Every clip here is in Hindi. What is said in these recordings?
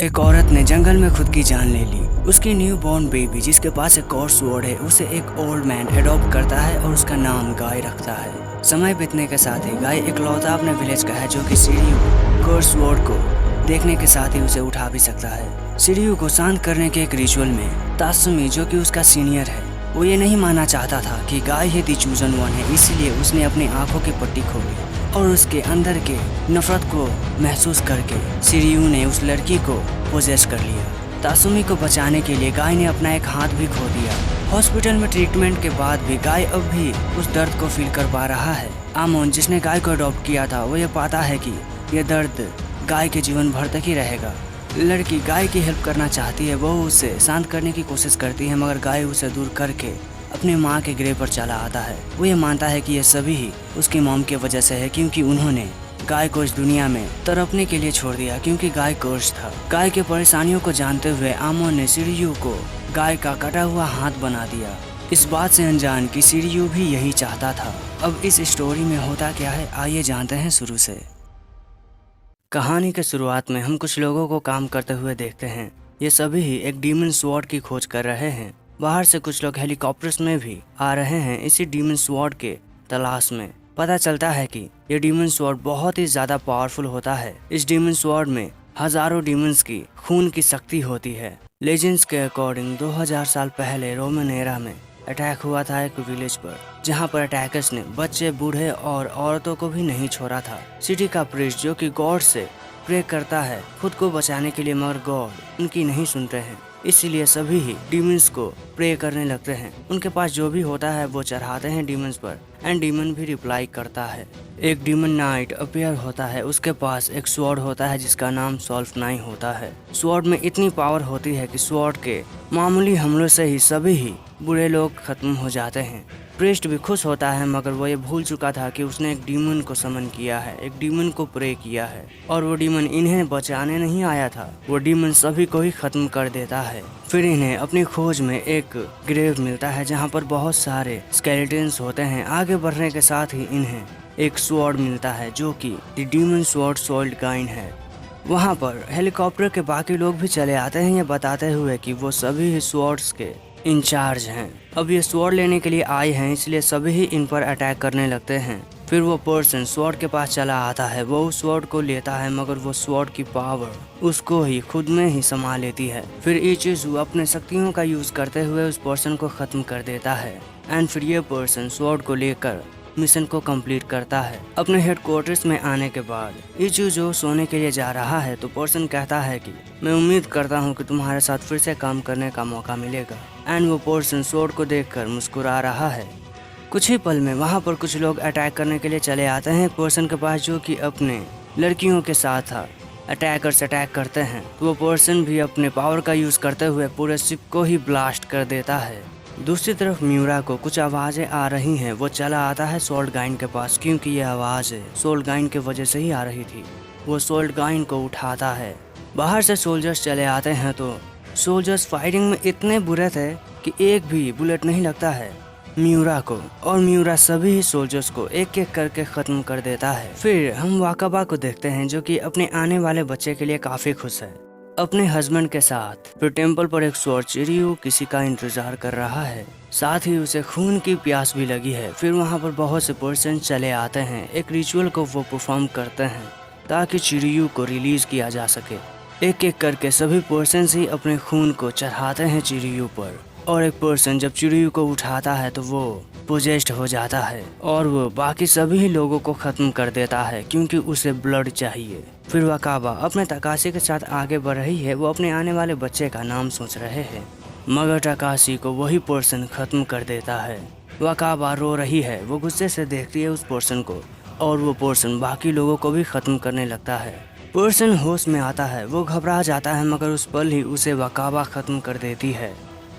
एक औरत ने जंगल में खुद की जान ले ली। उसकी न्यू बॉर्न बेबी जिसके पास एक और स्वॉर्ड है उसे एक ओल्ड मैन एडॉप्ट करता है और उसका नाम गाय रखता है। समय बीतने के साथ ही गाय इकलौता अपने विलेज का है जो कि शिरयू गोर स्वॉर्ड को देखने के साथ ही उसे उठा भी सकता है। शिरयू को शांत करने के एक रिचुअल में तासुमी जो कि उसका सीनियर है वो ये नहीं मानना चाहता था कि गाय ही दी चूजन वन है, इसलिए उसने अपनी आंखों की पट्टी खोली और उसके अंदर के नफरत को महसूस करके शिरयू ने उस लड़की को पोजेस कर लिया। तासुमी को बचाने के लिए गाय ने अपना एक हाथ भी खो दिया। हॉस्पिटल में ट्रीटमेंट के बाद भी गाय अब भी उस दर्द को फील कर पा रहा है। आमोन जिसने गाय को अडॉप्ट किया था वो ये पाता है कि यह दर्द गाय के जीवन भर तक ही रहेगा। लड़की गाय की हेल्प करना चाहती है, वो उसे शांत करने की कोशिश करती है मगर गाय उसे दूर करके अपनी माँ के ग्रेव पर चला आता है। वो ये मानता है कि ये सभी ही उसकी मॉम की वजह से है क्योंकि उन्होंने गाय को इस दुनिया में तड़पने के लिए छोड़ दिया क्योंकि गाय कर्स था। गाय के परेशानियों को जानते हुए आमोन ने शिरयू को गाय का कटा हुआ हाथ बना दिया, इस बात से अनजान कि शिरयू भी यही चाहता था। अब इस स्टोरी में होता क्या है आइए जानते हैं शुरू से। कहानी के शुरुआत में हम कुछ लोगों को काम करते हुए देखते हैं। ये सभी ही एक डीमन स्वॉर्ड की खोज कर रहे हैं। बाहर से कुछ लोग हेलीकॉप्टर्स में भी आ रहे हैं इसी डीमन स्वॉर्ड के तलाश में। पता चलता है कि ये डीमन स्वॉर्ड बहुत ही ज्यादा पावरफुल होता है। इस डीमन स्वॉर्ड में हजारों डीमंस की खून की शक्ति होती है। लेजेंड्स के अकॉर्डिंग 2000 साल पहले रोमन एरा में अटैक हुआ था एक विलेज पर, जहां पर अटैकर्स ने बच्चे, बूढ़े और औरतों को भी नहीं छोड़ा था। सिटी का प्रीस्ट जो कि गॉड से प्रे करता है खुद को बचाने के लिए, मगर गॉड उनकी नहीं सुनते हैं, इसीलिए सभी ही डीमंस को प्रे करने लगते हैं। उनके पास जो भी होता है वो चढ़ाते हैं डीमंस पर एंड डीमन भी रिप्लाई करता है। एक डीमन नाइट अपीयर होता है, उसके पास एक स्वॉर्ड होता है जिसका नाम सॉल्फ नाइन होता है। स्वॉर्ड में इतनी पावर होती है कि स्वॉर्ड के मामूली हमलों से ही सभी ही बुरे लोग खत्म हो जाते हैं। प्रीस्ट भी खुश होता है मगर वो ये भूल चुका था कि उसने एक डीमन को समन किया है, एक डीमन को प्रे किया है और वो डीमन इन्हें बचाने नहीं आया था, वो डीमन सभी को ही खत्म कर देता है। फिर इन्हें अपनी खोज में एक ग्रेव मिलता है जहाँ पर बहुत सारे स्केलेटन्स होते हैं। आगे बढ़ने के साथ ही इन्हें एक स्वॉर्ड मिलता है जो कि the demon sword sold again है। वहाँ पर हेलीकॉप्टर के बाकी लोग भी चले आते हैं ये बताते हुए कि वो सभी स्वॉर्ड्स के इंचार्ज हैं। अब ये स्वॉर्ड लेने के लिए आए हैं इसलिए सभी ही इन पर अटैक करने लगते हैं। फिर वो पर्सन स्वॉर्ड के पास चला आता है, वो उस स्वॉर्ड को लेता है मगर वो स्वॉर्ड की पावर उसको ही खुद में ही समा लेती है। फिर इचिज़ु अपने शक्तियों का यूज करते हुए उस पर्सन को खत्म कर देता है एंड फिर ये पर्सन स्वॉर्ड को लेकर मिशन को कंप्लीट करता है। अपने हेडक्वार्टर्स में आने के बाद इचिज़ु सोने के लिए जा रहा है तो पर्सन कहता है कि मैं उम्मीद करता हूँ कि तुम्हारे साथ फिर से काम करने का मौका मिलेगा एंड वो पर्सन स्वॉर्ड को देखकर मुस्कुरा रहा है। कुछ ही पल में वहाँ पर कुछ लोग अटैक करने के लिए चले आते हैं पर्सन के पास जो कि अपने लड़कियों के साथ था। अटैकर्स अटैक करते हैं तो वो पर्सन भी अपने पावर का यूज करते हुए पूरे शिप को ही ब्लास्ट कर देता है। दूसरी तरफ म्यूरा को कुछ आवाजें आ रही हैं, वो चला आता है सोल्ड गाइन के पास क्योंकि ये आवाज सोल्ड गाइन की वजह से ही आ रही थी। वो सोल्ड गाइन को उठाता है। बाहर से सोल्जर्स चले आते हैं तो सोल्जर्स फाइटिंग में इतने बुरे थे कि एक भी बुलेट नहीं लगता है म्यूरा को, और म्यूरा सभी सोल्जर्स को एक एक करके खत्म कर देता है। फिर हम वाकाबा को देखते हैं जो कि अपने आने वाले बच्चे के लिए काफी खुश है अपने हस्बैंड के साथ। फिर टेम्पल पर एक स्वॉर्ड शिरयू किसी का इंतजार कर रहा है, साथ ही उसे खून की प्यास भी लगी है। फिर वहाँ पर बहुत से पर्सन चले आते हैं, एक रिचुअल को वो परफॉर्म करते हैं ताकि शिरयू को रिलीज किया जा सके। एक एक करके सभी पर्सन ही अपने खून को चढ़ाते हैं शिरयू पर, और एक पर्सन जब शिरयू को उठाता है तो वो पोजेस्ड हो जाता है और वो बाकी सभी लोगों को खत्म कर देता है क्योंकि उसे ब्लड चाहिए। फिर वाकाबा अपने तकाशी के साथ आगे बढ़ रही है, वो अपने आने वाले बच्चे का नाम सोच रहे हैं मगर तकाशी को वही पर्सन खत्म कर देता है। वाकाबा रो रही है, वो गुस्से से देखती है उस पर्सन को और वो पर्सन बाकी लोगों को भी खत्म करने लगता है। पर्सन होश में आता है, वो घबरा जाता है मगर उस पल ही उसे वाकाबा खत्म कर देती है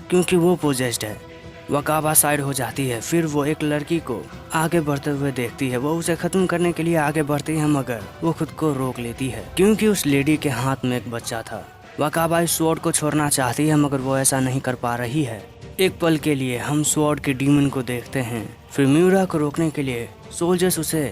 क्योंकि वो पोजेस्ड है। वाकाबा साइड हो जाती है। फिर वो एक लड़की को आगे बढ़ते हुए देखती है, वो उसे खत्म करने के लिए आगे बढ़ती है मगर वो खुद को रोक लेती है क्योंकि उस लेडी के हाथ में एक बच्चा था। वाकाबा इस स्वॉर्ड को छोड़ना चाहती है मगर वो ऐसा नहीं कर पा रही है। एक पल के लिए हम स्वॉर्ड के डीमन को देखते हैं। फिर म्यूरा को रोकने के लिए सोल्जर्स उसे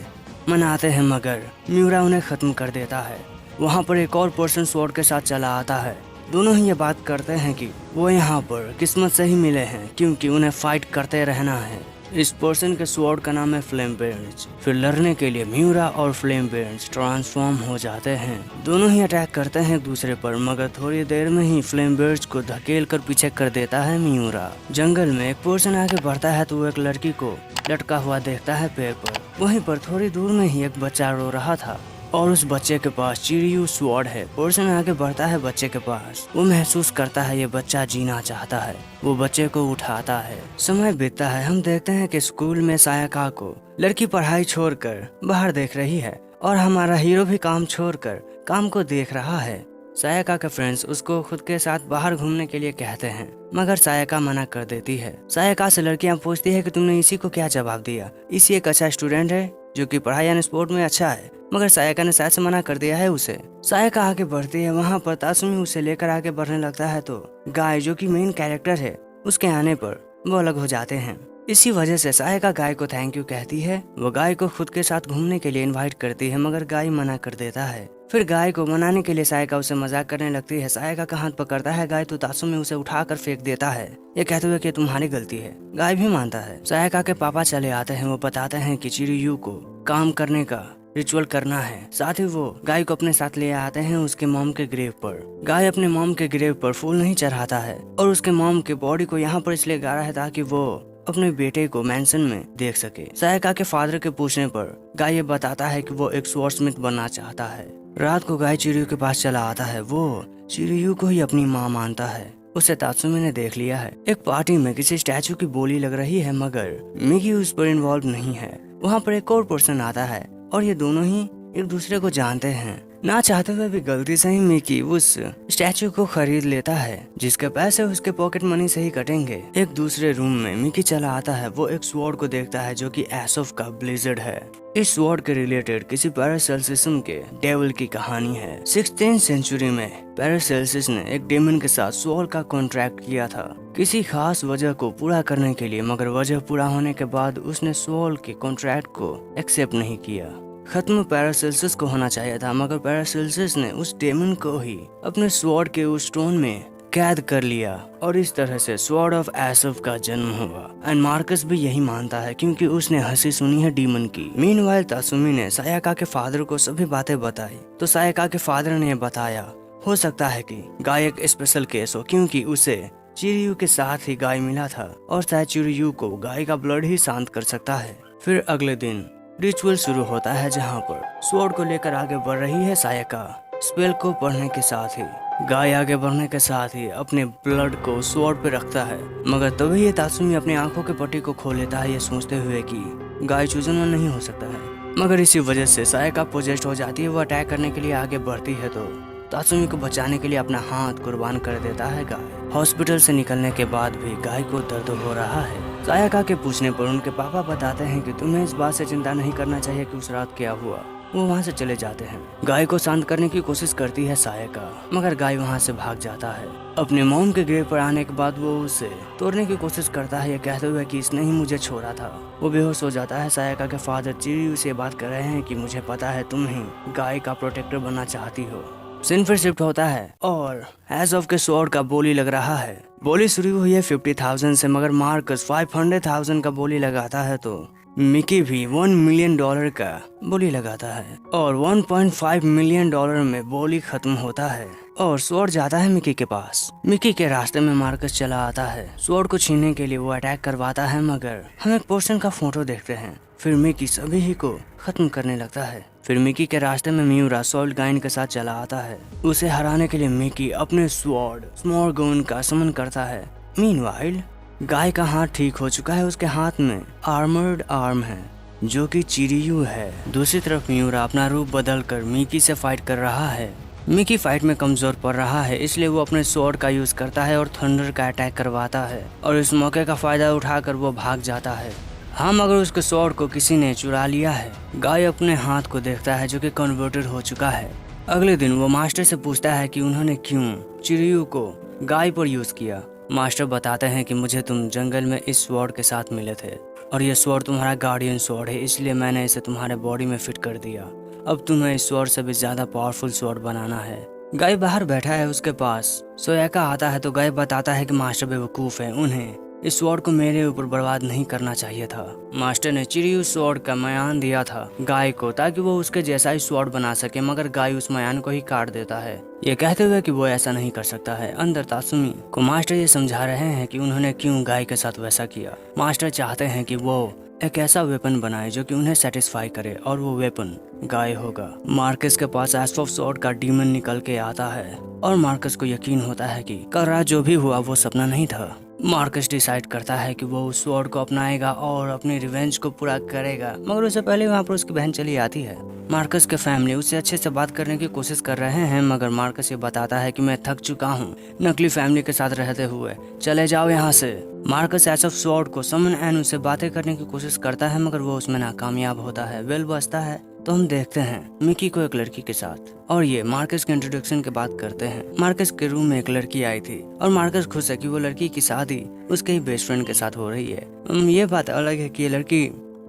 मनाते हैं मगर म्यूरा उन्हें खत्म कर देता है। वहाँ पर एक और पर्सन स्वॉर्ड के साथ चला आता है। दोनों ही ये बात करते हैं कि वो यहाँ पर किस्मत से ही मिले हैं क्योंकि उन्हें फाइट करते रहना है। इस पर्सन के स्वॉर्ड का नाम है फ्लेम बेयर्स। फिर लड़ने के लिए मियूरा और फ्लेम बेयर्स ट्रांसफॉर्म हो जाते हैं। दोनों ही अटैक करते हैं एक दूसरे पर, मगर थोड़ी देर में ही फ्लेम बेयर्स को धकेल कर पीछे कर देता है मियूरा। जंगल में एक पर्सन आगे बढ़ता है तो वो एक लड़की को लटका हुआ देखता है पेड़ पर। वहीं पर थोड़ी दूर में ही एक बच्चा रो रहा था और उस बच्चे के पास चिरियू स्वॉर्ड है। पर्सन आगे बढ़ता है बच्चे के पास। वो महसूस करता है ये बच्चा जीना चाहता है। वो बच्चे को उठाता है। समय बीतता है। हम देखते हैं कि स्कूल में सायाका को लड़की पढ़ाई छोड़कर बाहर देख रही है और हमारा हीरो भी काम छोड़कर काम को देख रहा है। सायाका के फ्रेंड्स उसको खुद के साथ बाहर घूमने के लिए कहते हैं, मगर सायाका मना कर देती है। सायाका से लड़कियां पूछती है कि तुमने इसी को क्या जवाब दिया? इसी एक अच्छा स्टूडेंट है जो कि पढ़ाई यानी स्पोर्ट में अच्छा है, मगर सायाका ने शायद से मना कर दिया है उसे। सायाका आगे बढ़ती है। वहाँ पर तासुमी उसे लेकर आगे बढ़ने लगता है तो गाय जो कि मेन कैरेक्टर है उसके आने पर वो अलग हो जाते हैं। इसी वजह से सायाका गाय को थैंक यू कहती है। वो गाय को खुद के साथ घूमने के लिए इनवाइट करती है, मगर गाय मना कर देता है। फिर गाय को मनाने के लिए सायाका उसे मजाक करने लगती है। सायाका का हाथ पकड़ता है गाय तो तासुमी उसे उठाकर फेंक देता है, ये कहते हुए कि तुम्हारी गलती है। गाय भी मानता है। सायाका के पापा चले आते हैं। वो बताते हैं कि चिरियू को काम करने का रिचुअल करना है। साथ ही वो गाय को अपने साथ ले आते हैं उसके मॉम के ग्रेव पर। गाय अपने मॉम के ग्रेव पर फूल नहीं चढ़ाता है और उसके मॉम के बॉडी को यहाँ पर इसलिए गाड़ा है ताकि वो अपने बेटे को मैंसन में देख सके। सायाका के फादर के पूछने पर गाय ये बताता है कि वो एक स्वॉर्डस्मिथ बनना चाहता है। रात को गाय चिरियू के पास चला आता है। वो चिरियू को ही अपनी माँ मानता है। उसे तात्सुमी ने देख लिया है। एक पार्टी में किसी स्टैचू की बोली लग रही है, मगर मिकी उस पर इन्वॉल्व नहीं है। वहाँ पर एक और पर्सन आता है और ये दोनों ही एक दूसरे को जानते हैं। ना चाहते हुए भी गलती से ही मिकी उस स्टैचू को खरीद लेता है जिसके पैसे उसके पॉकेट मनी से ही कटेंगे। एक दूसरे रूम में मिकी चला आता है। वो एक स्वॉर्ड को देखता है जो कि एसोफ का ब्लिजर्ड है। इस स्वॉर्ड के रिलेटेड किसी पैरासेल्सिस्म के डेविल की कहानी है। 16th सेंचुरी में पैरासेल्सिस ने एक डेमन के साथ स्वॉर्ड का कॉन्ट्रैक्ट किया था किसी खास वजह को पूरा करने के लिए, मगर वजह पूरा होने के बाद उसने स्वॉर्ड के कॉन्ट्रैक्ट को एक्सेप्ट नहीं किया। खत्म पैरासेल्सिस को होना चाहिए था, मगर पैरासेल्सिस ने उस डेमन को ही अपने स्वॉर्ड के उस स्टोन में कैद कर लिया और इस तरह से स्वॉर्ड ऑफ एसोफ का जन्म हुआ। एंड मार्कस भी यही मानता है क्योंकि उसने हंसी सुनी है डीमन की। मीनवाइल तासुमी ने सायाका के फादर को सभी बातें बताई तो सायाका के फादर ने बताया हो सकता है कि गाय एक स्पेशल केस हो क्योंकि उसे चिरियू के साथ ही गाय मिला था और शायद चिरियू को गाय का ब्लड ही शांत कर सकता है। फिर अगले दिन रिचुअल शुरू होता है जहाँ पर स्वॉर्ड को लेकर आगे बढ़ रही है सायाका। स्पेल को पढ़ने के साथ ही गाय आगे बढ़ने के साथ ही अपने ब्लड को स्वॉर्ड पे रखता है, मगर तभी ये तासुमी अपनी आंखों के पट्टी को खोल लेता है ये सोचते हुए कि गाय चूजन नहीं हो सकता है। मगर इसी वजह से सायाका पोजेस्ट हो जाती है। वो अटैक करने के लिए आगे बढ़ती है तो तासुमी को बचाने के लिए अपना हाथ कुर्बान कर देता है गाय। हॉस्पिटल से निकलने के बाद भी गाय को दर्द हो रहा है। सायाका के पूछने पर उनके पापा बताते हैं कि तुम्हें इस बात से चिंता नहीं करना चाहिए कि उस रात क्या हुआ। वो वहाँ से चले जाते हैं। गाय को शांत करने की कोशिश करती है सायाका, मगर गाय वहाँ से भाग जाता है। अपने मॉम के ग्रेव पर आने के बाद वो उसे तोड़ने की कोशिश करता है ये कहते हुए कि इसने ही मुझे छोड़ा था। वो बेहोश हो जाता है। सायाका के फादर चिरियू से बात कर रहे हैं कि मुझे पता है तुम ही गाय का प्रोटेक्टर बनना चाहती हो। सीन फिर शिफ्ट होता है और एसोफ के स्वॉर्ड का बोली लग रहा है। बोली शुरू हुई है 50,000 से, मगर मार्कस 500,000 का बोली लगाता है तो मिकी भी $1 मिलियन का बोली लगाता है और $1.5 मिलियन में बोली खत्म होता है और स्वॉर्ड जाता है मिकी के पास। मिकी के रास्ते में मार्कस चला आता है। स्वॉर्ड को छीनने के लिए वो अटैक करवाता है, मगर हम एक पर्सन का फोटो देखते हैं। फिर मिकी सभी ही को खत्म करने लगता है। फिर मिकी के रास्ते में मियूरा सॉल्ट गाइन के साथ चला आता है। उसे हराने के लिए मिकी अपने स्वॉर्ड स्मॉर्गोन का समन करता है। मीनवाइल गाय का हाथ ठीक हो चुका है। उसके हाथ में आर्मर्ड आर्म है जो कि चिरियू है। दूसरी तरफ मियूरा अपना रूप बदल कर मिकी से फाइट कर रहा है। मिकी फाइट में कमजोर पड़ रहा है, इसलिए वो अपने स्वॉर्ड का यूज करता है और थंडर का अटैक करवाता है और इस मौके का फायदा उठाकर वो भाग जाता है। हाँ, मगर उसके स्वॉर्ड को किसी ने चुरा लिया है। गाय अपने हाथ को देखता है जो कि कन्वर्टेड हो चुका है। अगले दिन वो मास्टर से पूछता है कि उन्होंने क्यों चिरियू को गाय पर यूज किया। मास्टर बताते हैं कि मुझे तुम जंगल में इस स्वॉर्ड के साथ मिले थे और ये स्वॉर्ड तुम्हारा गार्डियन स्वॉर्ड है, इसलिए मैंने इसे तुम्हारे बॉडी में फिट कर दिया अब तुम्हें इस स्वॉर्ड से भी ज्यादा पावरफुल स्वॉर्ड बनाना है। गाय बाहर बैठा है उसके पास। सोयाका आता है तो गाय बताता है कि मास्टर बेवकूफ है, उन्हें इस स्वॉर्ड को मेरे ऊपर बर्बाद नहीं करना चाहिए था। मास्टर ने चिरियू स्वॉर्ड का मयान दिया था गाय को ताकि वो उसके जैसा ही स्वॉर्ड बना सके, मगर गाय उस मयान को ही काट देता है, ये कहते हुए कि वो ऐसा नहीं कर सकता है। अंदर तासुमी को मास्टर ये समझा रहे हैं कि उन्होंने क्यों गाय के साथ वैसा किया। मास्टर चाहते हैं कि वो एक ऐसा वेपन बनाए जो कि उन्हें सेटिस्फाई करे, और वो वेपन गाय होगा। मार्कस के पास एस्प ऑफ स्वॉर्ड का डीमन निकल के आता है और मार्कस को यकीन होता है कि कल रात जो भी हुआ वो सपना नहीं था। मार्कस डिसाइड करता है कि वो उस स्वॉर्ड को अपनाएगा और अपनी रिवेंज को पूरा करेगा, मगर उससे पहले वहाँ पर उसकी बहन चली आती है। मार्कस के फैमिली उससे अच्छे से बात करने की कोशिश कर रहे हैं, मगर मार्कस ये बताता है कि मैं थक चुका हूँ नकली फैमिली के साथ रहते हुए, चले जाओ यहाँ से। मार्कस एस ऑफ स्वॉर्ड को समन एंड उससे बातें करने की कोशिश करता है, मगर वो उसमें नाकामयाब होता है। बेल बजता है तो हम देखते हैं मिकी को एक लड़की के साथ, और ये मार्कस के इंट्रोडक्शन के बात करते हैं। मार्कस के रूम में एक लड़की आई थी और मार्कस खुश है कि वो लड़की की शादी उसके ही बेस्ट फ्रेंड के साथ हो रही है। ये बात अलग है कि ये लड़की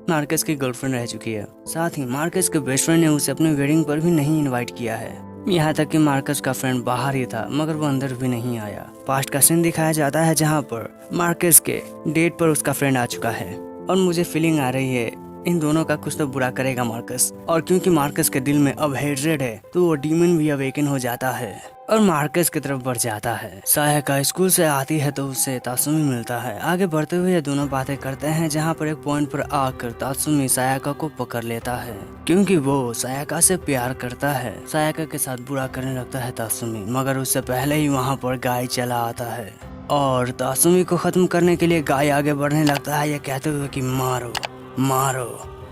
मार्कस की गर्लफ्रेंड रह चुकी है। साथ ही मार्कस के बेस्ट फ्रेंड ने उसे अपने वेडिंग पर भी नहीं इनवाइट किया है। यहाँ तक कि मार्कस का फ्रेंड बाहर ही था, मगर वो अंदर भी नहीं आया। पास्ट का सीन दिखाया जाता है जहाँ पर मार्कस के डेट पर उसका फ्रेंड आ चुका है, और मुझे फीलिंग आ रही है इन दोनों का कुछ तो बुरा करेगा मार्कस। और क्योंकि मार्कस के दिल में अब हेट्रेड है तो वो डीमन भी अवेकन हो जाता है और मार्कस की तरफ बढ़ जाता है। सायाका स्कूल से आती है तो उससे तासुमी मिलता है। आगे बढ़ते हुए ये दोनों बातें करते हैं, जहाँ पर एक पॉइंट पर आकर तासुमी सायाका को पकड़ लेता है क्योंकि वो सायाका से प्यार करता है। सायाका के साथ बुरा करने लगता है तासुमी, मगर उससे पहले ही वहाँ पर गाय चला आता है और तासुमी को खत्म करने के लिए गाय आगे बढ़ने लगता है, ये कहते हुए कि मारो मारो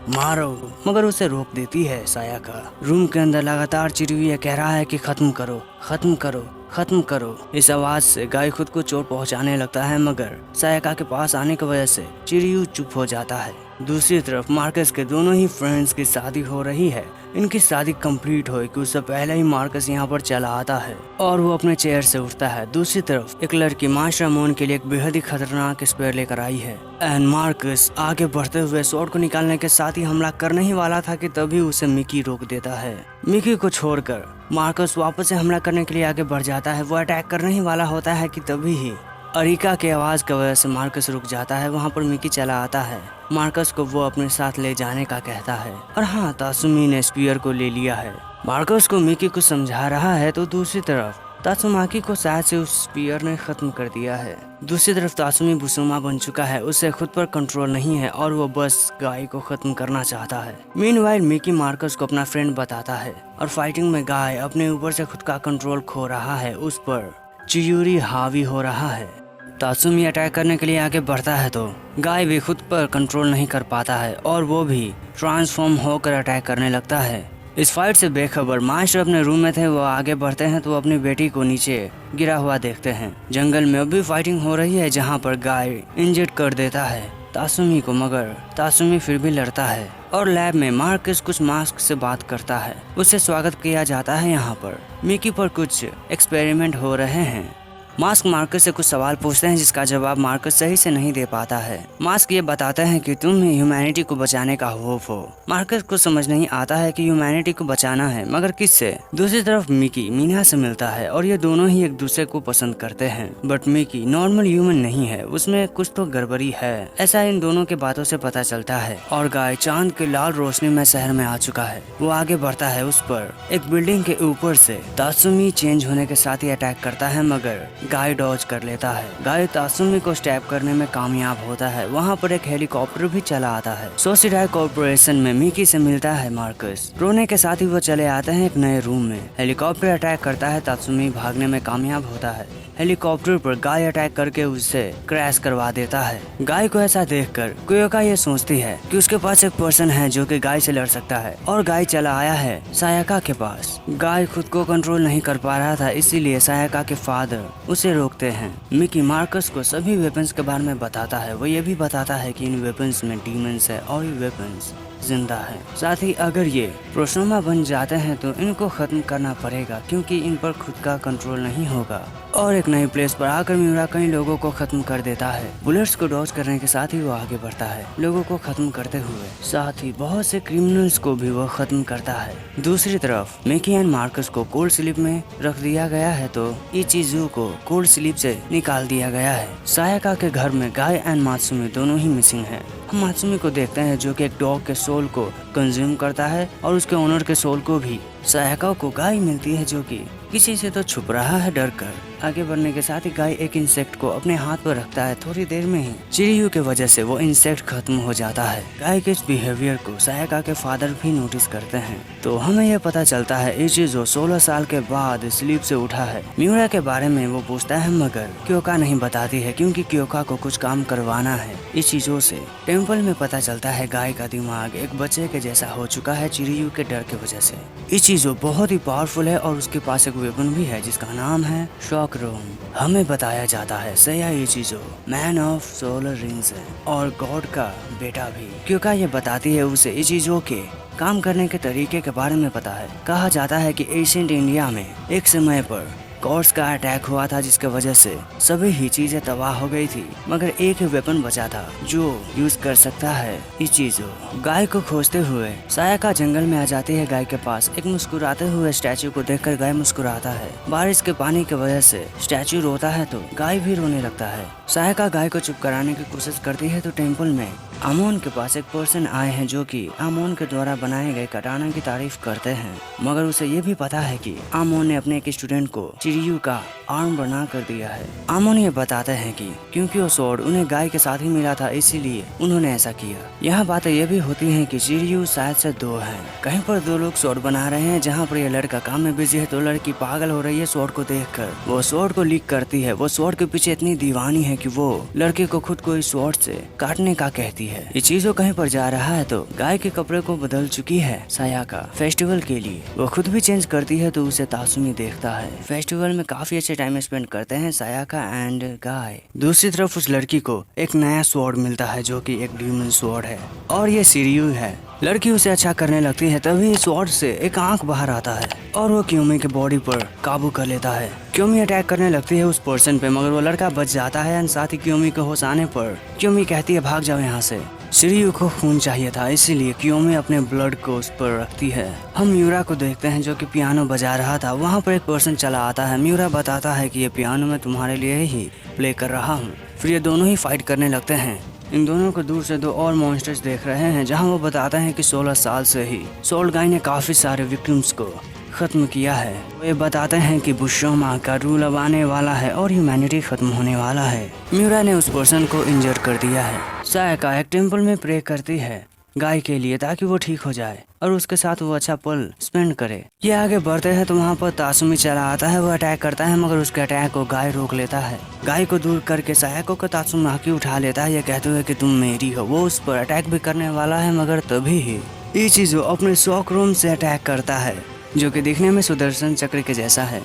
मारो, मगर उसे रोक देती है सायाका। रूम के अंदर लगातार चिरियू कह रहा है कि खत्म करो खत्म करो खत्म करो। इस आवाज से गाय खुद को चोट पहुंचाने लगता है, मगर सायाका के पास आने की वजह से चिरियू चुप हो जाता है। दूसरी तरफ मार्कस के दोनों ही फ्रेंड्स की शादी हो रही है। इनकी शादी कंप्लीट हो कि उससे पहले ही मार्कस यहाँ पर चला आता है और वो अपने चेयर से उठता है। दूसरी तरफ एक लड़की मास्टर मोन के लिए एक बेहद ही खतरनाक स्पेयर लेकर आई है एंड मार्कस आगे बढ़ते हुए स्वॉर्ड को निकालने के साथ ही हमला करने ही वाला था कि तभी उसे मिकी रोक देता है। मिकी को छोड़कर मार्कस वापस से हमला करने के लिए आगे बढ़ जाता है। वो अटैक करने ही वाला होता है कि तभी ही अरिका के आवाज की वजह से मार्कस रुक जाता है। वहाँ पर मिकी चला आता है। मार्कस को वो अपने साथ ले जाने का कहता है, और हाँ, तासुमी ने स्पीयर को ले लिया है। मार्कस को मिकी को समझा रहा है तो दूसरी तरफ तासुमाकी को शायद से उस स्पीयर ने खत्म कर दिया है। दूसरी तरफ तासुमी बुसुमा बन चुका है, उसे खुद पर कंट्रोल नहीं है और वो बस गाय को खत्म करना चाहता है। मीनवाइल मिकी मार्कस को अपना फ्रेंड बताता है और फाइटिंग में गाय अपने ऊपर से खुद का कंट्रोल खो रहा है, उस पर चियूरी हावी हो रहा है। तासुमी अटैक करने के लिए आगे बढ़ता है तो गाय भी खुद पर कंट्रोल नहीं कर पाता है और वो भी ट्रांसफॉर्म होकर अटैक करने लगता है। इस फाइट से बेखबर मास्टर अपने रूम में थे। वो आगे बढ़ते हैं तो वो अपनी बेटी को नीचे गिरा हुआ देखते हैं। जंगल में अब भी फाइटिंग हो रही है, जहाँ पर गाय इंजर्ड कर देता है तासुमी को, मगर तासुमी फिर भी लड़ता है। और लैब में मार्कस कुछ मास्क से बात करता है, उससे स्वागत किया जाता है। यहाँ पर मिकी पर कुछ एक्सपेरिमेंट हो रहे हैं। मास्क मार्कस से कुछ सवाल पूछते हैं जिसका जवाब मार्कस सही से नहीं दे पाता है। मास्क ये बताते हैं कि तुम ही ह्यूमैनिटी को बचाने का होप हो। मार्कस को समझ नहीं आता है कि ह्यूमैनिटी को बचाना है, मगर किससे। दूसरी तरफ मिकी मीना से मिलता है और ये दोनों ही एक दूसरे को पसंद करते हैं, बट मिकी नॉर्मल ह्यूमन नहीं है, उसमें कुछ तो गड़बड़ी है, ऐसा इन दोनों के बातों से पता चलता है। और गाय चांद के लाल रोशनी में शहर में आ चुका है। वो आगे बढ़ता है, उस पर एक बिल्डिंग के ऊपर से तासुमी चेंज होने के साथ ही अटैक करता है, मगर गाय डॉज कर लेता है। गाय तासुमी को स्टैब करने में कामयाब होता है। वहाँ पर एक हेलीकॉप्टर भी चला आता है। सोसिडाई कॉर्पोरेशन में मिकी से मिलता है मार्कस। रोने के साथ ही वो चले आते हैं एक नए रूम में। हेलीकॉप्टर अटैक करता है, तासुमी भागने में कामयाब होता है। हेलीकॉप्टर पर गाय अटैक करके उसे क्रैश करवा देता है। गाय को ऐसा देखकर कुयोका ये सोचती है कि उसके पास एक पर्सन है जो कि गाय से लड़ सकता है, और गाय चला आया है सायाका के पास। गाय खुद को कंट्रोल नहीं कर पा रहा था, इसीलिए सायाका के फादर उसे रोकते हैं। मिकी मार्कस को सभी वेपन्स के बारे में बताता है। वो ये भी बताता है कि इन वेपन्स में डीमंस है और ये वेपन्स जिंदा है। साथ ही अगर ये प्रोसोमा बन जाते हैं तो इनको खत्म करना पड़ेगा क्योंकि इन पर खुद का कंट्रोल नहीं होगा। और एक नई प्लेस पर आकर म्यूरा कई लोगों को खत्म कर देता है। बुलेट्स को डॉज करने के साथ ही वो आगे बढ़ता है, लोगों को खत्म करते हुए, साथ ही बहुत से क्रिमिनल्स को भी वो खत्म करता है। दूसरी तरफ मिकी एंड मार्कस को कोल्ड स्लीप में रख दिया गया है तो इचिजू को कोल्ड स्लीप से निकाल दिया गया है। सायाका के घर में गाय एंड मात्सुमी दोनों ही मिसिंग है। हम मात्सुमी को देखते हैं जो कि एक डॉग के सोल को कंज्यूम करता है और उसके ओनर के सोल को भी। सायाका को गाय मिलती है जो कि किसी से तो छुप रहा है डर कर। आगे बढ़ने के साथ ही गाय एक इंसेक्ट को अपने हाथ पर रखता है। थोड़ी देर में ही चिरियू के वजह से वो इंसेक्ट खत्म हो जाता है। गाय के इस बिहेवियर को सायाका के फादर भी नोटिस करते हैं तो हमें यह पता चलता है इचिजो 16 साल के बाद स्लीप से उठा है। म्यूरा के बारे में वो पूछता है मगर क्योका नहीं बताती है क्योंकि क्योका को कुछ काम करवाना है इचिजो से। टेम्पल में पता चलता है गाय का दिमाग एक बच्चे के जैसा हो चुका है चिरियू के डर की वजह से। इचिजो बहुत ही पावरफुल है और उसके पास एक वेपन भी है जिसका नाम है शॉक रोम। हमें बताया जाता है सया इचिजो मैन ऑफ सोलर रिंग्स है और गॉड का बेटा भी। क्योंकि ये बताती है उसे इचिजो के काम करने के तरीके के बारे में पता है। कहा जाता है कि एशियंट इंडिया में एक समय पर गॉड्स का अटैक हुआ था जिसके वजह से सभी ही चीजें तबाह हो गई थी मगर एक ही वेपन बचा था जो यूज कर सकता है इचिजो। गाय को खोजते हुए सायाका जंगल में आ जाती है गाय के पास। एक मुस्कुराते हुए स्टैचू को देखकर गाय मुस्कुराता है। बारिश के पानी की वजह से स्टैचू रोता है तो गाय भी रोने लगता है। सायाका गाय को चुप कराने की कोशिश करती है तो टेम्पल में आमोन के पास एक पर्सन आए हैं जो कि आमोन के द्वारा बनाए गए कटाना की तारीफ करते हैं मगर उसे ये भी पता है कि आमोन ने अपने एक स्टूडेंट को चिरियू का आर्म बना कर दिया है। आमोन ये बताते हैं कि क्योंकि वो स्वॉर्ड उन्हें गाय के साथ ही मिला था इसीलिए उन्होंने ऐसा किया। यहाँ बातें ये भी होती हैं कि चिरियू शायद से 2 हैं। कहीं पर 2 लोग स्वॉर्ड बना रहे हैं जहाँ पर ये लड़का काम में बिजी है तो लड़की पागल हो रही है स्वॉर्ड को देखकर। वो स्वॉर्ड को लीक करती है। वो स्वॉर्ड के पीछे इतनी दीवानी है कि वो लड़के को खुद को इस स्वॉर्ड से काटने का कहती है। ये चीजों कहीं पर जा रहा है तो गाय के कपड़े को बदल चुकी है सायाका फेस्टिवल के लिए। वो खुद भी चेंज करती है तो उसे तासुमी देखता है। फेस्टिवल में काफी अच्छे टाइम स्पेंड करते हैं सायाका एंड गाय। दूसरी तरफ उस लड़की को एक नया स्वॉर्ड मिलता है जो कि एक डीमन स्वॉर्ड है और ये शिरियू है। लड़की उसे अच्छा करने लगती है तभी स्वॉर्ड से एक आंख बाहर आता है और वो क्योमी के बॉडी पर काबू कर लेता है। क्योमी अटैक करने लगती है उस पर्सन पे मगर वो लड़का बच जाता है और साथ ही क्योमी को होश आने पर क्योमी कहती है भाग जाओ यहाँ से। शिरियू को खून चाहिए था इसीलिए क्योमी अपने ब्लड को उस पर रखती है। हम म्यूरा को देखते हैं जो कि पियानो बजा रहा था। वहाँ पर एक पर्सन चला आता है। म्यूरा बताता है कि ये पियानो मैं तुम्हारे लिए ही प्ले कर रहा हूँ। फिर ये दोनों ही फाइट करने लगते हैं। इन दोनों को दूर से 2 और मॉन्स्टर्स देख रहे हैं जहां वो बताते हैं कि 16 साल से ही सोल्ड गाय ने काफी सारे विक्टिम्स को खत्म किया है। वो ये बताते हैं कि बुशोमा का रूल अब आने वाला है और ह्यूमैनिटी खत्म होने वाला है। म्यूरा ने उस पर्सन को इंजर कर दिया है। सायाका एक टेम्पल में प्रे करती है गाय के लिए ताकि वो ठीक हो जाए और उसके साथ वो अच्छा पल स्पेंड करे। ये आगे बढ़ते हैं तो वहाँ पर तासुमी चला आता है। वो अटैक करता है मगर उसके अटैक को गाय रोक लेता है। गाय को दूर करके सायाको को तासुमी आके उठा लेता है। ये कहते हुए कि तुम मेरी हो। वो उस पर अटैक भी करने वाला है मगर तभी ही इचिजो अपने शॉक रूम से अटैक करता है जो कि दिखने में सुदर्शन चक्र के जैसा है।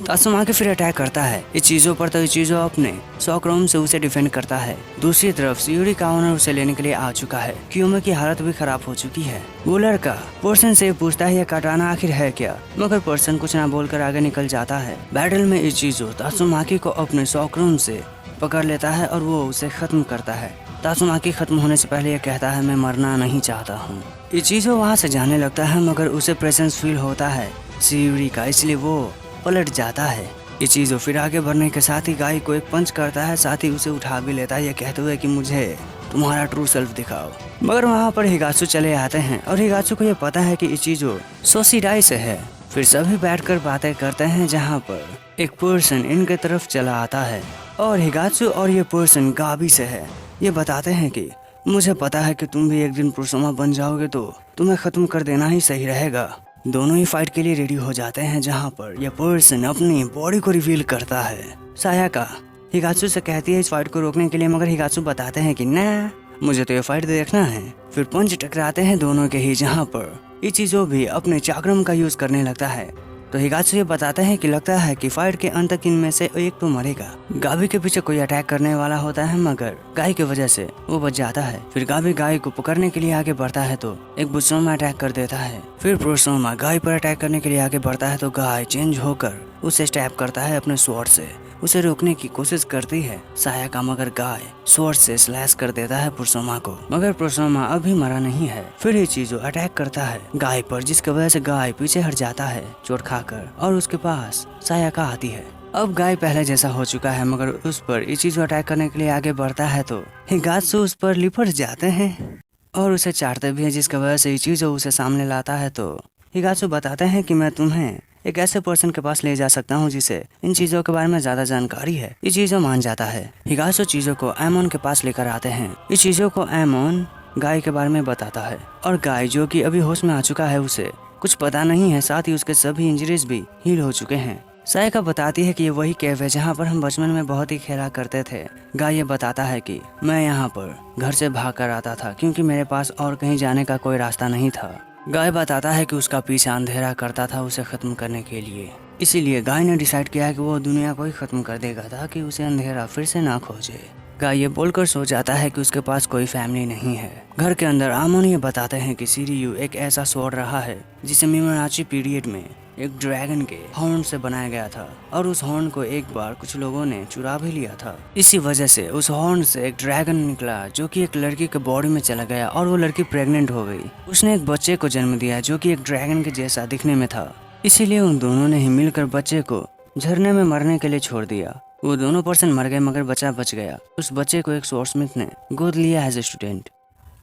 तासुमा के फिर अटैक करता है इस चीजों पर तो इस चीजों अपने शॉक रूम से उसे डिफेंड करता है। दूसरी तरफ सीयूरी का ओनर उसे लेने के लिए आ चुका है। क्योमी की हालत भी खराब हो चुकी है। वो लड़का पर्सन से पूछता है ये कटाना आखिर है क्या मगर पर्सन कुछ ना बोलकर आगे निकल जाता है। बैटल में इस चीजों तासुमाकी को अपने शॉक रूम से पकड़ लेता है और वो उसे खत्म करता है। तासुमाकी खत्म होने से पहले ये कहता है मैं मरना नहीं चाहता हूँ। ये चीजों वहाँ से जाने लगता है मगर उसे प्रेजेंस फील होता है सीयूरी का इसलिए वो पलट जाता है। ये चीजों फिर आगे बढ़ने के साथ ही गाय को एक पंच करता है साथ ही उसे उठा भी लेता है ये कहते हुए कि मुझे तुम्हारा ट्रू सेल्फ दिखाओ। मगर वहाँ पर हिगात्सु चले आते हैं और हिगात्सु को ये पता है कि ये चीजों सोसीडाई से है। फिर सभी बैठकर बातें करते हैं जहाँ पर एक पर्सन इनके तरफ चला आता है और हिगात्सु और ये पर्सन गाबी से है। ये बताते हैं कि मुझे पता है कि तुम भी एक दिन प्रोसोमा बन जाओगे तो तुम्हें खत्म कर देना ही सही रहेगा। दोनों ही फाइट के लिए रेडी हो जाते हैं जहाँ पर यह पर्सन अपनी बॉडी को रिवील करता है। सायाका हिगात्सु से कहती है इस फाइट को रोकने के लिए मगर हिगात्सु बताते हैं कि ना मुझे तो ये फाइट देखना है। फिर पंच टकराते हैं दोनों के ही जहाँ पर इचिजो भी अपने चाक्रम का यूज करने लगता है तो हिगात्सु ये बताते हैं कि लगता है कि फाइट के अंत तक इनमें से एक तो मरेगा। गाबी के पीछे कोई अटैक करने वाला होता है मगर गाय की वजह से वो बच जाता है। फिर गाबी गाय को पकड़ने के लिए आगे बढ़ता है तो एक बुशरोमा अटैक कर देता है। फिर बुशरोमा गाय पर अटैक करने के लिए आगे बढ़ता है तो गाय चेंज होकर उसे स्टैब करता है अपने स्वॉर्ड से। उसे रोकने की कोशिश करती है सायाका मगर गाय स्वॉर्ड से स्लैश कर देता है बुशरोमा को, मगर बुशरोमा अभी मरा नहीं है। फिर इचिजो अटैक करता है गाय पर, जिसकी वजह से गाय पीछे हट जाता है चोट खाकर और उसके पास सायाका आती है। अब गाय पहले जैसा हो चुका है मगर उस पर इचिजो अटैक करने के लिए आगे बढ़ता है तो हिगात्सु उस पर लिपट जाते हैं और उसे चाटते भी है, जिसकी वजह से इचिजो उसे सामने लाता है तो हिगात्सु बताते हैं कि मैं तुम्हें एक ऐसे पर्सन के पास ले जा सकता हूँ जिसे इन चीजों के बारे में ज्यादा जानकारी है। ये चीजों मान जाता है। हिगात्सु चीजों को एमोन के पास लेकर आते हैं। इस चीजों को एमोन गाय के बारे में बताता है और गाय जो कि अभी होश में आ चुका है उसे कुछ पता नहीं है, साथ ही उसके सभी इंजरीज भी हील हो चुके हैं। सायाका बताती है कि ये वही केव है जहाँ पर हम बचपन में बहुत ही खेला करते थे। गाय ये बताता है कि मैं यहाँ पर घर से भाग कर आता था क्योंकि मेरे पास और कहीं जाने का कोई रास्ता नहीं था। गाय बताता है कि उसका पीछा अंधेरा करता था उसे खत्म करने के लिए, इसीलिए गाय ने डिसाइड किया कि वो दुनिया को ही खत्म कर देगा ताकि उसे अंधेरा फिर से ना खोजे। गाय ये बोलकर सो जाता है कि उसके पास कोई फैमिली नहीं है। घर के अंदर आमोन ये बताते हैं कि शिरीयू एक ऐसा स्वॉर्ड रहा है जिसे मिमोराची पीरियड में एक ड्रैगन के हॉर्न से बनाया गया था और उस हॉर्न को एक बार कुछ लोगों ने चुरा भी लिया था। इसी वजह से उस हॉर्न से एक ड्रैगन निकला जो कि एक लड़की के बॉडी में चला गया और वो लड़की प्रेग्नेंट हो गई। उसने एक बच्चे को जन्म दिया जो कि एक ड्रैगन के जैसा दिखने में था, इसीलिए उन दोनों ने ही मिलकर बच्चे को झरने में मरने के लिए छोड़ दिया। वो दोनों पर्सन मर गए मगर बच्चा बच गया। उस बच्चे को एक स्वॉर्डस्मिथ ने गोद लिया एज ए स्टूडेंट।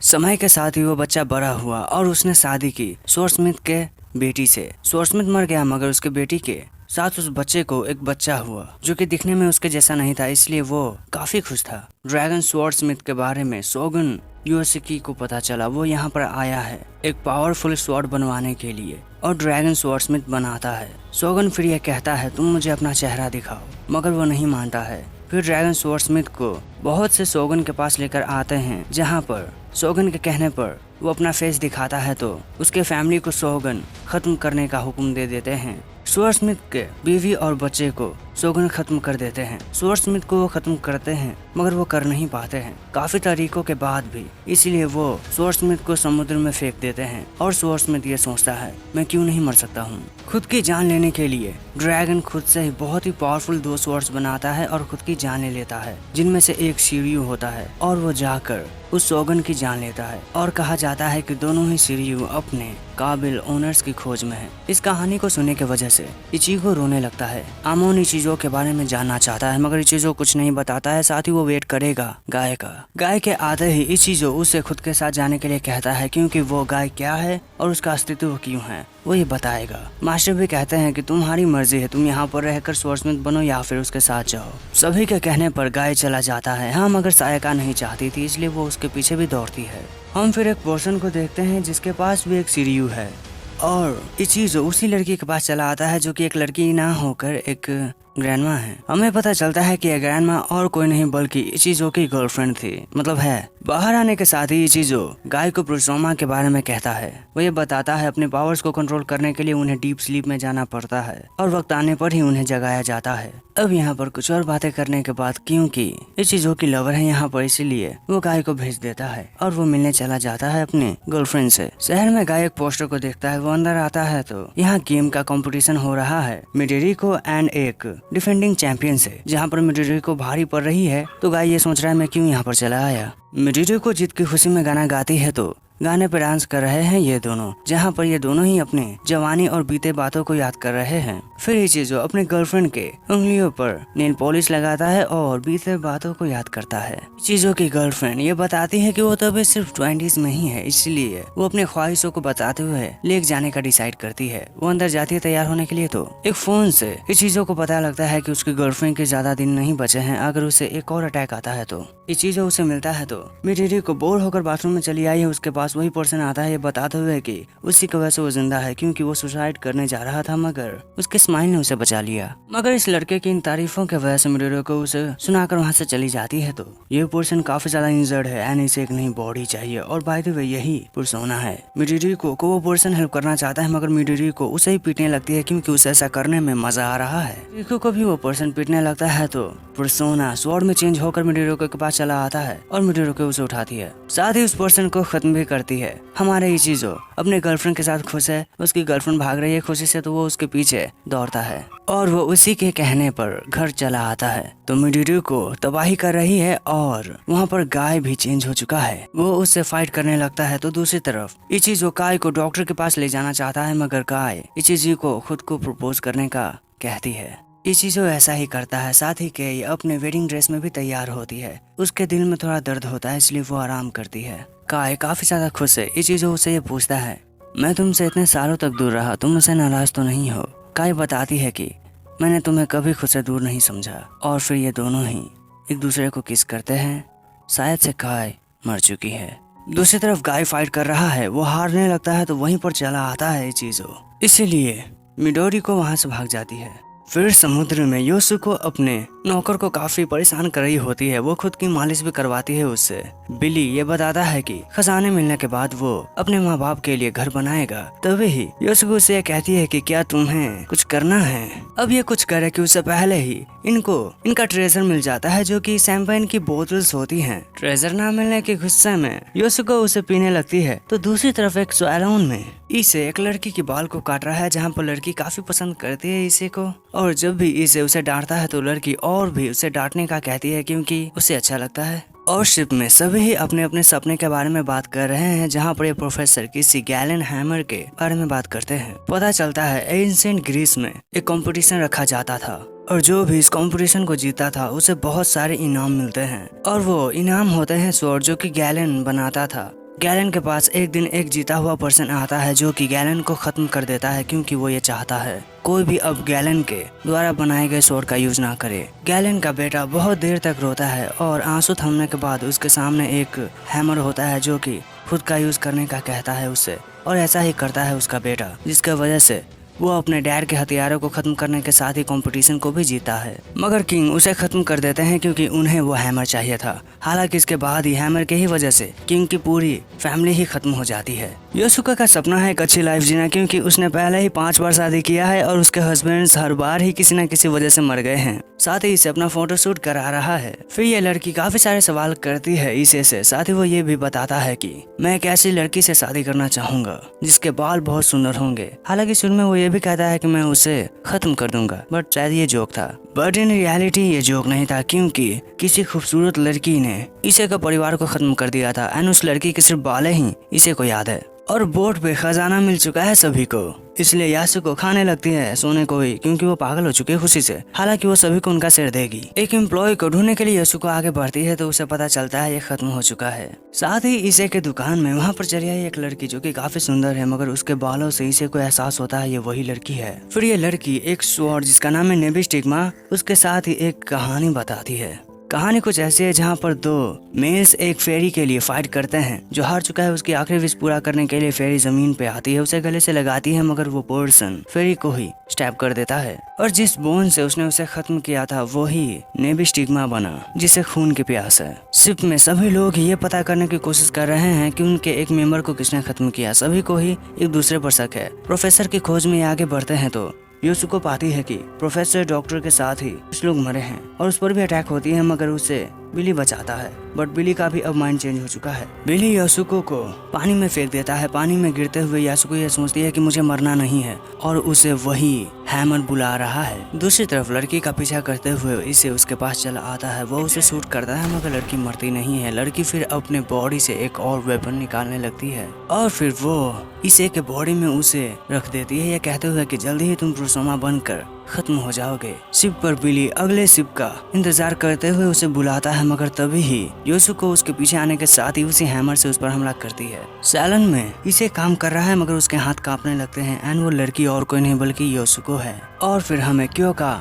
समय के साथ ही वो बच्चा बड़ा हुआ और उसने शादी की स्वॉर्डस्मिथ के बेटी से। स्वॉर्डस्मिथ मर गया मगर उसके बेटी के साथ उस बच्चे को एक बच्चा हुआ जो कि दिखने में उसके जैसा नहीं था, इसलिए वो काफी खुश था। ड्रैगन स्वॉर्डस्मिथ के बारे में शोगुन योशिकी को पता चला। वो यहाँ पर आया है एक पावरफुल स्वॉर्ड बनवाने के लिए और ड्रैगन स्वॉर्डस्मिथ बनाता है। शोगुन फिर यह कहता है तुम मुझे अपना चेहरा दिखाओ, मगर वो नहीं मानता है। फिर ड्रैगन स्वॉर्डस्मिथ को बहुत से शोगुन के पास लेकर आते हैं, जहाँ पर शोगुन के कहने पर वो अपना फेस दिखाता है तो उसके फैमिली को शोगुन खत्म करने का हुक्म दे देते हैं। स्वॉर्डस्मिथ के बीवी और बच्चे को शोगुन खत्म कर देते हैं। स्वॉर्डस्मिथ को वो खत्म करते हैं मगर वो कर नहीं पाते हैं काफी तरीकों के बाद भी, इसीलिए वो स्वॉर्डस्मिथ को समुद्र में फेंक देते हैं और स्वॉर्डस्मिथ ये सोचता है मैं क्यों नहीं मर सकता हूँ। खुद की जान लेने के लिए ड्रैगन खुद से ही बहुत ही पावरफुल 2 स्वॉर्ड्स बनाता है और खुद की जान ले लेता है, जिनमें से एक शिरीयू होता है और वो जाकर उस शोगुन की जान लेता है। और कहा जाता है कि दोनों ही शिरीयू अपने काबिल ओनर्स की खोज में है। इस कहानी को सुनने की वजह से इचिगो रोने लगता है। आमोन इचिजो के बारे में जानना चाहता है मगर इचिजो कुछ नहीं बताता है, साथ ही वो वेट करेगा गाय का। गाय के आते ही इचिजो उसे खुद के साथ जाने के लिए कहता है क्योंकि वो गाय क्या है और उसका अस्तित्व क्यों है वो ये बताएगा। मास्टर भी कहते हैं कि तुम्हारी मर्जी है, तुम यहाँ पर रहकर स्वॉर्डस्मिथ बनो या फिर उसके साथ जाओ। सभी के कहने पर गाय चला जाता है। हाँ, मगर सायाका नहीं चाहती थी, इसलिए वो उसके पीछे भी दौड़ती है। हम फिर एक पर्सन को देखते हैं जिसके पास भी एक शिरीयू है और इचिजो उसी लड़की के पास चला आता है जो कि एक लड़की ना होकर एक ग्रैंडमा है। हमें पता चलता है कि यह ग्रैंडमा और कोई नहीं बल्कि इचिजो की गर्लफ्रेंड थी, मतलब है। बाहर आने के साथ ही इचिजो गाय को बुशरोमा के बारे में कहता है। वो ये बताता है अपने पावर्स को कंट्रोल करने के लिए उन्हें डीप स्लीप में जाना पड़ता है और वक्त आने पर ही उन्हें जगाया जाता है। अब यहाँ पर कुछ और बातें करने के बाद क्योंकि इचिजो की लवर है यहाँ पर, इसीलिए वो गाय को भेज देता है और वो मिलने चला जाता है अपने गर्लफ्रेंड से। शहर में गाय एक पोस्टर को देखता है। वो अंदर आता है तो यहाँ गेम का कंपटीशन हो रहा है मिडोरिको एंड एक डिफेंडिंग चैंपियन से, जहाँ पर मिडोरिको भारी पड़ रही है। तो गाय ये सोच रहा है मैं क्यों यहाँ पर चला आया। मिडोरिको जीत की खुशी में गाना गाती है तो गाने पर डांस कर रहे हैं ये दोनों, जहाँ पर ये दोनों ही अपने जवानी और बीते बातों को याद कर रहे हैं। फिर इचिजो अपने गर्लफ्रेंड के उंगलियों पर नेल पॉलिश लगाता है और बीते बातों को याद करता है। इचिजो की गर्लफ्रेंड ये बताती है कि वो तभी सिर्फ 20s में ही है, इसलिए वो अपने ख्वाहिशों को बताते हुए लेक जाने का डिसाइड करती है। वो अंदर जाती है तैयार होने के लिए तो एक फोन से इचिजो को पता लगता है कि उसकी गर्लफ्रेंड के ज्यादा दिन नहीं बचे हैं अगर उसे एक और अटैक आता है तो। इचिजो उसे मिलता है तो मिडोरी को बोर होकर बाथरूम में चली आई है। उसके पास वही पर्सन आता है ये बताते हुए कि उसी की वजह से वो जिंदा है क्योंकि वो सुसाइड करने जा रहा था, मगर उसके स्माइल ने उसे बचा लिया। मगर इस लड़के की इन तारीफों की वजह से मिडोरी को उसे सुनाकर वहाँ से चली जाती है। तो ये पर्सन काफी ज्यादा इंजर्ड है एंड इसे एक नई बॉडी चाहिए और बाय द वे यही पर्सोना है। मिडोरी को वो पर्सन हेल्प करना चाहता है मगर मिडोरी को उसे ही पीटने लगती है क्योंकि उसे ऐसा करने में मजा आ रहा है। रिको को भी वो पर्सन पीटने लगता है तो पर्सोना स्वॉर्ड में चेंज होकर मिडोरी के पास चला आता है और मिडोरी को उसे उठाती है, साथ ही उस पर्सन को खत्म भी करती है। हमारे इचिजो अपने गर्लफ्रेंड के साथ खुश है, उसकी गर्लफ्रेंड भाग रही है खुशी से तो वो उसके पीछे दौड़ता है और वो उसी के कहने पर घर चला आता है। तो मिडोरी को तबाही कर रही है और वहाँ पर गाय भी चेंज हो चुका है, वो उससे फाइट करने लगता है। तो दूसरी तरफ इचिजो गाय को डॉक्टर के पास ले जाना चाहता है मगर गाय इचिजो को खुद को प्रपोज करने का कहती है। इचिजो ऐसा ही करता है, साथ ही के अपने वेडिंग ड्रेस में भी तैयार होती है। उसके दिल में थोड़ा दर्द होता है इसलिए वो आराम करती है। काय काफी ज्यादा खुश है। इचिजो उसे ये पूछता है, मैं तुमसे इतने सालों तक दूर रहा, तुम मुझसे नाराज तो नहीं हो? काय बताती है कि मैंने तुम्हें कभी खुद से दूर नहीं समझा। और फिर ये दोनों ही एक दूसरे को किस करते हैं। शायद से काय मर चुकी है। दूसरी तरफ गाय फाइट कर रहा है, वो हारने लगता है तो वहीं पर चला आता है इचिजो, इसीलिए मिडोरी को वहां से भाग जाती है। फिर समुद्र में योसुको अपने नौकर को काफी परेशान कर रही होती है, वो खुद की मालिश भी करवाती है उससे। बिली ये बताता है कि खजाने मिलने के बाद वो अपने माँ बाप के लिए घर बनाएगा। तभी ही योसुको से कहती है कि क्या तुम्हें कुछ करना है? अब ये कुछ करे कि उससे पहले ही इनका ट्रेजर मिल जाता है जो कि शैंपेन की बोतल्स होती हैं। ट्रेजर ना मिलने के गुस्से में योसुको उसे पीने लगती है। तो दूसरी तरफ एक सैलून में इसे एक लड़की के बाल को काट रहा है जहाँ पर लड़की काफी पसंद करती है इसे को, और जब भी इसे उसे डांटता है तो लड़की और भी उसे डांटने का कहती है क्योंकि उसे अच्छा लगता है। और शिप में सभी ही अपने अपने सपने के बारे में बात कर रहे हैं जहाँ पर ये प्रोफेसर किसी गैलन हैमर के बारे में बात करते हैं। पता चलता है एंशिएंट ग्रीस में एक कंपटीशन रखा जाता था और जो भी इस कंपटीशन को जीता था उसे बहुत सारे इनाम मिलते हैं और वो इनाम होते हैं स्वॉर्ड जो कि गैलन बनाता था। गैलन के पास एक दिन एक जीता हुआ पर्सन आता है जो कि गैलन को खत्म कर देता है क्योंकि वो ये चाहता है कोई भी अब गैलन के द्वारा बनाए गए स्वॉर्ड का यूज ना करे। गैलन का बेटा बहुत देर तक रोता है और आंसू थमने के बाद उसके सामने एक हैमर होता है जो कि खुद का यूज करने का कहता है उससे, और ऐसा ही करता है उसका बेटा, जिसकी वजह से वो अपने डैड के हथियारों को खत्म करने के साथ ही कंपटीशन को भी जीता है। मगर किंग उसे खत्म कर देते हैं क्योंकि उन्हें वो हैमर चाहिए था। हालांकि इसके बाद ही हैमर के ही वजह से किंग की पूरी फैमिली ही खत्म हो जाती है। योसुका का सपना है एक अच्छी लाइफ जीना क्योंकि उसने पहले ही 5 बार शादी किया है और उसके हस्बैंड्स हर बार ही किसी न किसी वजह से मर गए हैं। साथ ही इसे अपना फोटोशूट करा रहा है। फिर ये लड़की काफी सारे सवाल करती है इसे से, साथ ही वो ये भी बताता है कि मैं एक ऐसी लड़की से शादी करना चाहूंगा जिसके बाल बहुत सुंदर होंगे। हालांकि शुरू में वो ये भी कहता है कि मैं उसे खत्म कर दूंगा, बट शायद ये जोक था। बट इन रियलिटी ये जोक नहीं था क्योंकि किसी खूबसूरत लड़की ने इसे का परिवार को खत्म कर दिया था एंड उस लड़की के सिर्फ बाल ही इसे को याद है। और बोट पे खजाना मिल चुका है सभी को, इसलिए यासुको खाने लगती है सोने को ही क्योंकि वो पागल हो चुकी है खुशी से। हालांकि वो सभी को उनका सिर देगी। एक एम्प्लॉय को ढूंढने के लिए यासुको आगे बढ़ती है तो उसे पता चलता है ये खत्म हो चुका है। साथ ही इसे के दुकान में वहाँ पर चली आई एक लड़की जो कि काफी सुंदर है, मगर उसके बालों से इसे को एहसास होता है ये वही लड़की है। फिर ये लड़की एक स्वॉर्ड जिसका नाम है नेबी स्टिग्मा, उसके साथ ही एक कहानी बताती है। कहानी कुछ ऐसी है जहाँ पर 2 मेल्स एक फेरी के लिए फाइट करते हैं। जो हार चुका है उसकी आखिरी विश पूरा करने के लिए फेरी जमीन पे आती है, उसे गले से लगाती है मगर वो पर्सन फेरी को ही स्टैब कर देता है और जिस बोन से उसने उसे खत्म किया था वो ही नेबी स्टिग्मा बना जिसे खून की प्यास है। शिप में सभी लोग ये पता करने की कोशिश कर रहे हैं कि उनके एक मेंबर को किसने खत्म किया। सभी को ही एक दूसरे पर शक है। प्रोफेसर की खोज में आगे बढ़ते हैं तो योसुको पाती है कि प्रोफेसर डॉक्टर के साथ ही कुछ लोग मरे हैं और उस पर भी अटैक होती है, मगर उसे बिली बचाता है। बट बिली का भी अब माइंड चेंज हो चुका है। बिली यासुको को पानी में फेंक देता है। पानी में गिरते हुए यासुको ये सोचती है कि मुझे मरना नहीं है और उसे वही हैमर बुला रहा है। दूसरी तरफ लड़की का पीछा करते हुए इसे उसके पास चला आता है। वो उसे शूट करता है मगर लड़की मरती नहीं है। लड़की फिर अपने बॉडी से एक और वेपन निकालने लगती है और फिर वो इसे के बॉडी में उसे रख देती है, ये कहते हुए कि जल्दी ही तुम प्रोसोमा बनकर खत्म हो जाओगे। शिप पर बिली अगले शिप का इंतजार करते हुए उसे बुलाता है, मगर तभी ही योसुको उसके पीछे आने के साथ ही उसी हैमर से उस पर हमला करती है। सैलन में इसे काम कर रहा है मगर उसके हाथ कांपने लगते हैं एंड वो लड़की और कोई नहीं बल्कि योसुको है। और फिर हमें क्यों का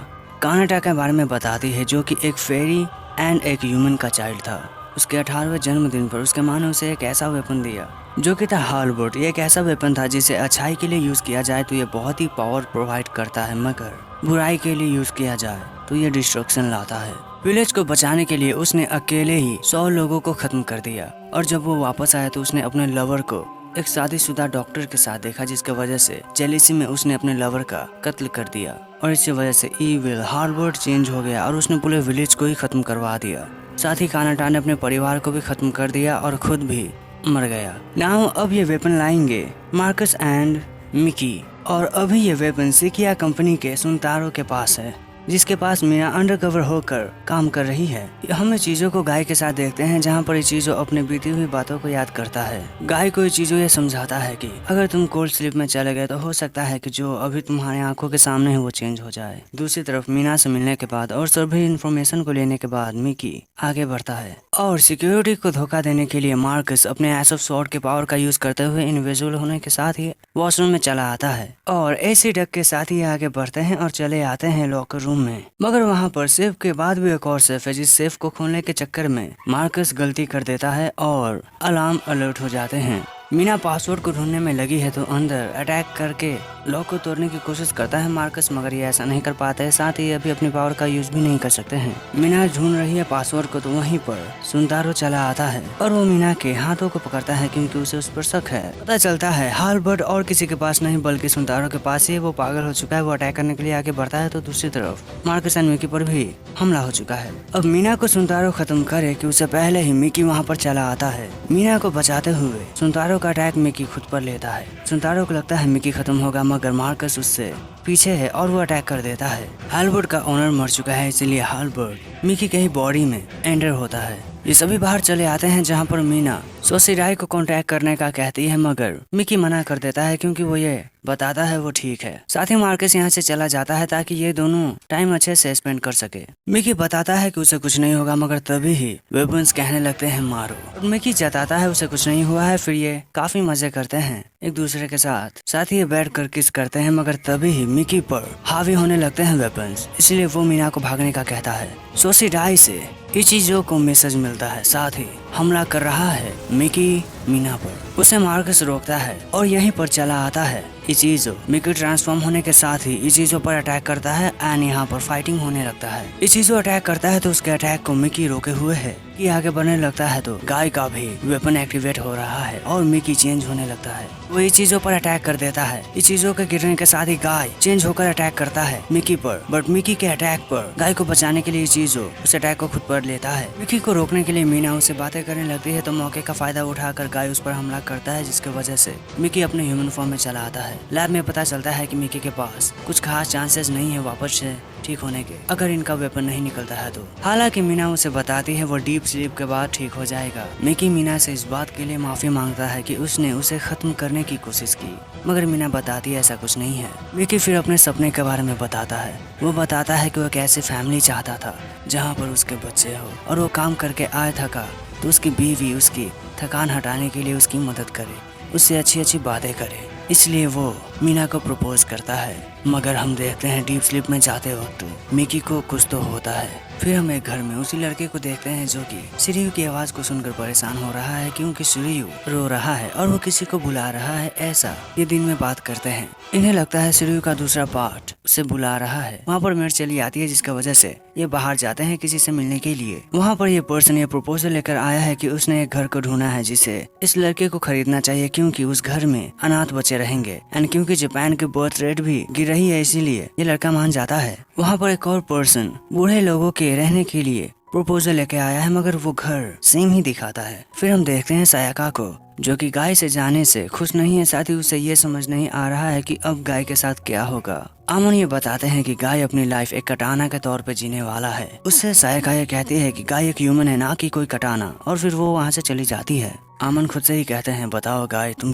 कानाटा के बारे में बताती है जो कि एक फेरी एंड एक ह्यूमन का चाइल्ड था। उसके 18वें जन्मदिन पर उसके माँ ने उसे एक ऐसा वेपन दिया जो कि था हालबर्ट। ये एक ऐसा वेपन था जिसे अच्छाई के लिए यूज किया जाए तो ये बहुत ही पावर प्रोवाइड करता है, मगर बुराई के लिए यूज किया जाए तो ये डिस्ट्रक्शन लाता है। विलेज को बचाने के लिए उसने अकेले ही 100 लोगों को खत्म कर दिया और जब वो वापस आया तो उसने अपने लवर को एक शादीशुदा डॉक्टर के साथ देखा, जिसके वजह से जेलिसी में उसने अपने लवर का कत्ल कर दिया और इसी वजह से ईविल हार्वर्ड चेंज हो गया और उसने पूरे विलेज को ही खत्म करवा दिया। साथ ही कानाटा ने अपने परिवार को भी खत्म कर दिया और खुद भी मर गया। नाउ अब ये वेपन लाएंगे मार्कस एंड मिकी और अभी ये वेपन सिकिया कंपनी के सुनतारो के पास है, जिसके पास मीना अंडरकवर होकर काम कर रही है। हम ये चीजों को गाय के साथ देखते हैं, जहाँ पर ये चीजों अपने बीती हुई बातों को याद करता है। गाय को ये चीजों ये समझाता है कि अगर तुम कोल्ड स्लीप में चले गए तो हो सकता है कि जो अभी तुम्हारी आंखों के सामने है वो चेंज हो जाए। दूसरी तरफ मीना से मिलने के बाद और सभी इन्फॉर्मेशन को लेने के बाद मिकी आगे बढ़ता है और सिक्योरिटी को धोखा देने के लिए मार्कस अपने एस ऑफ सॉर्ड के पावर का यूज करते हुए इनविजिबल होने के साथ ही वॉशरूम में चला आता है और एसी डक के साथ ही आगे बढ़ते हैं और चले आते हैं लॉकर रूम में। मगर वहाँ पर सेफ के बाद भी एक और सेफ है, जिस सेफ को खोलने के चक्कर में मार्कस गलती कर देता है और अलार्म अलर्ट हो जाते हैं। मीना पासवर्ड को ढूंढने में लगी है तो अंदर अटैक करके लॉक को तोड़ने की कोशिश करता है मार्कस, मगर ये ऐसा नहीं कर पाता है। साथ ही अभी अपनी पावर का यूज भी नहीं कर सकते हैं। मीना ढूंढ रही है पासवर्ड को तो वहीं पर सुनतारो चला आता है और वो मीना के हाथों को पकड़ता है क्योंकि उसे उस पर शक है। पता चलता है हार्वर्ड और किसी के पास नहीं बल्कि सुनतारो के पास ही वो पागल हो चुका है। वो अटैक करने के लिए आगे बढ़ता है तो दूसरी तरफ मार्कस एंड मिकी पर भी हमला हो चुका है। अब मीना को सुनतारो खत्म करे कि उससे पहले ही मिकी वहाँ पर चला आता है। मीना को बचाते हुए सुनतारो का अटैक मिकी खुद पर लेता है। सुनतारो को लगता है मिकी खत्म होगा, मगर मार्कस उससे पीछे है और वो अटैक कर देता है। हार्वर्ड का ओनर मर चुका है, इसलिए हार्वर्ड मिकी के ही बॉडी में एंटर होता है। ये सभी बाहर चले आते हैं जहाँ पर मीना सोसीराई को कांटेक्ट करने का कहती है, मगर मिकी मना कर देता है क्योंकि वो ये बताता है वो ठीक है। साथ ही मार्कस यहाँ से चला जाता है ताकि ये दोनों टाइम अच्छे से स्पेंड कर सके। मिकी बताता है कि उसे कुछ नहीं होगा, मगर तभी ही वेपन्स कहने लगते हैं मारो और मिकी जताता है उसे कुछ नहीं हुआ है। फिर ये काफी मजे करते हैं एक दूसरे के साथ ही ये बैठ कर किस करते हैं, मगर तभी ही मिकी पर हावी होने लगते हैं वेपन्स, इसलिए वो मीना को भागने का कहता है। सोसीडाई से इचिजो को मैसेज मिलता है, साथ ही हमला कर रहा है मिकी मीना पर। उसे मार्कस रोकता है और यहीं पर चला आता है इचिजो। मिकी ट्रांसफॉर्म होने के साथ ही इचिजो पर अटैक करता है एंड यहाँ पर फाइटिंग होने लगता है। इचिजो अटैक करता है तो उसके अटैक को मिकी रोके हुए है। ये आगे बढ़ने लगता है तो गाय का भी वेपन एक्टिवेट हो रहा है और मिकी चेंज होने लगता है। वो इचिजो पर अटैक कर देता है। इचिजो के गिरने के साथ ही गाय चेंज होकर अटैक करता है मिकी पर, बट मिकी के अटैक पर गाय को बचाने के लिए इचिजो उस अटैक को खुद पर लेता है। मिकी को रोकने के लिए मीना उससे बातें करने लगती है तो मौके का फायदा उठाकर गाय उस पर हमला करता है, जिसकी वजह से मिकी अपने ह्यूमन फॉर्म में चला आता है। लैब में पता चलता है कि मिकी के पास कुछ खास चांसेस नहीं है वापस से ठीक होने के, अगर इनका वेपन नहीं निकलता है तो। हालांकि मीना उसे बताती है वो डीप स्लीप के बाद ठीक हो जाएगा। मिकी मीना से इस बात के लिए माफी मांगता है कि उसने उसे खत्म करने की कोशिश की, मगर मीना बताती है ऐसा कुछ नहीं है। मिकी फिर अपने सपने के बारे में बताता है। वो बताता है कि वो एक ऐसी फैमिली चाहता था जहाँ पर उसके बच्चे हो और वो काम करके आया थका तो उसकी बीवी उसकी थकान हटाने के लिए उसकी मदद करे, उससे अच्छी अच्छी बातें करे, इसलिए वो मीना को प्रपोज करता है। मगर हम देखते हैं डीप स्लीप में जाते वक्त मिकी को कुछ तो होता है। फिर हम एक घर में उसी लड़के को देखते हैं जो कि शिरयू की आवाज को सुनकर परेशान हो रहा है क्योंकि शिरयू रो रहा है और वो किसी को बुला रहा है, ऐसा ये दिन में बात करते हैं। इन्हें लगता है शिरयू का दूसरा पार्ट उसे बुला रहा है। वहाँ पर मेड चली आती है जिसकी वजह से ये बाहर जाते हैं किसी से मिलने के लिए। वहाँ पर ये पर्सन ये प्रपोजल लेकर आया है कि उसने एक घर को ढूंढा है जिसे इस लड़के को खरीदना चाहिए क्योंकि उस घर में अनाथ बच्चे रहेंगे एंड क्योंकि जापान की बर्थ रेट भी गिर रही है, इसीलिए ये लड़का मान जाता है। वहाँ पर एक और पर्सन बूढ़े लोगों के रहने के लिए प्रपोजल लेके आया है, मगर वो घर सेम ही दिखाता है। फिर हम देखते हैं सायाका को जो कि गाय से जाने से खुश नहीं है, साथ ही उसे ये समझ नहीं आ रहा है कि अब गाय के साथ क्या होगा। आमन ये बताते हैं कि गाय अपनी लाइफ एक कटाना के तौर पे जीने वाला है। उससे सायाका ये कहती है कि गाय एक ह्यूमन है ना कि कोई कटाना, और फिर वो वहाँ से चली जाती है। आमन खुद से ही कहते हैं बताओ गाय तुम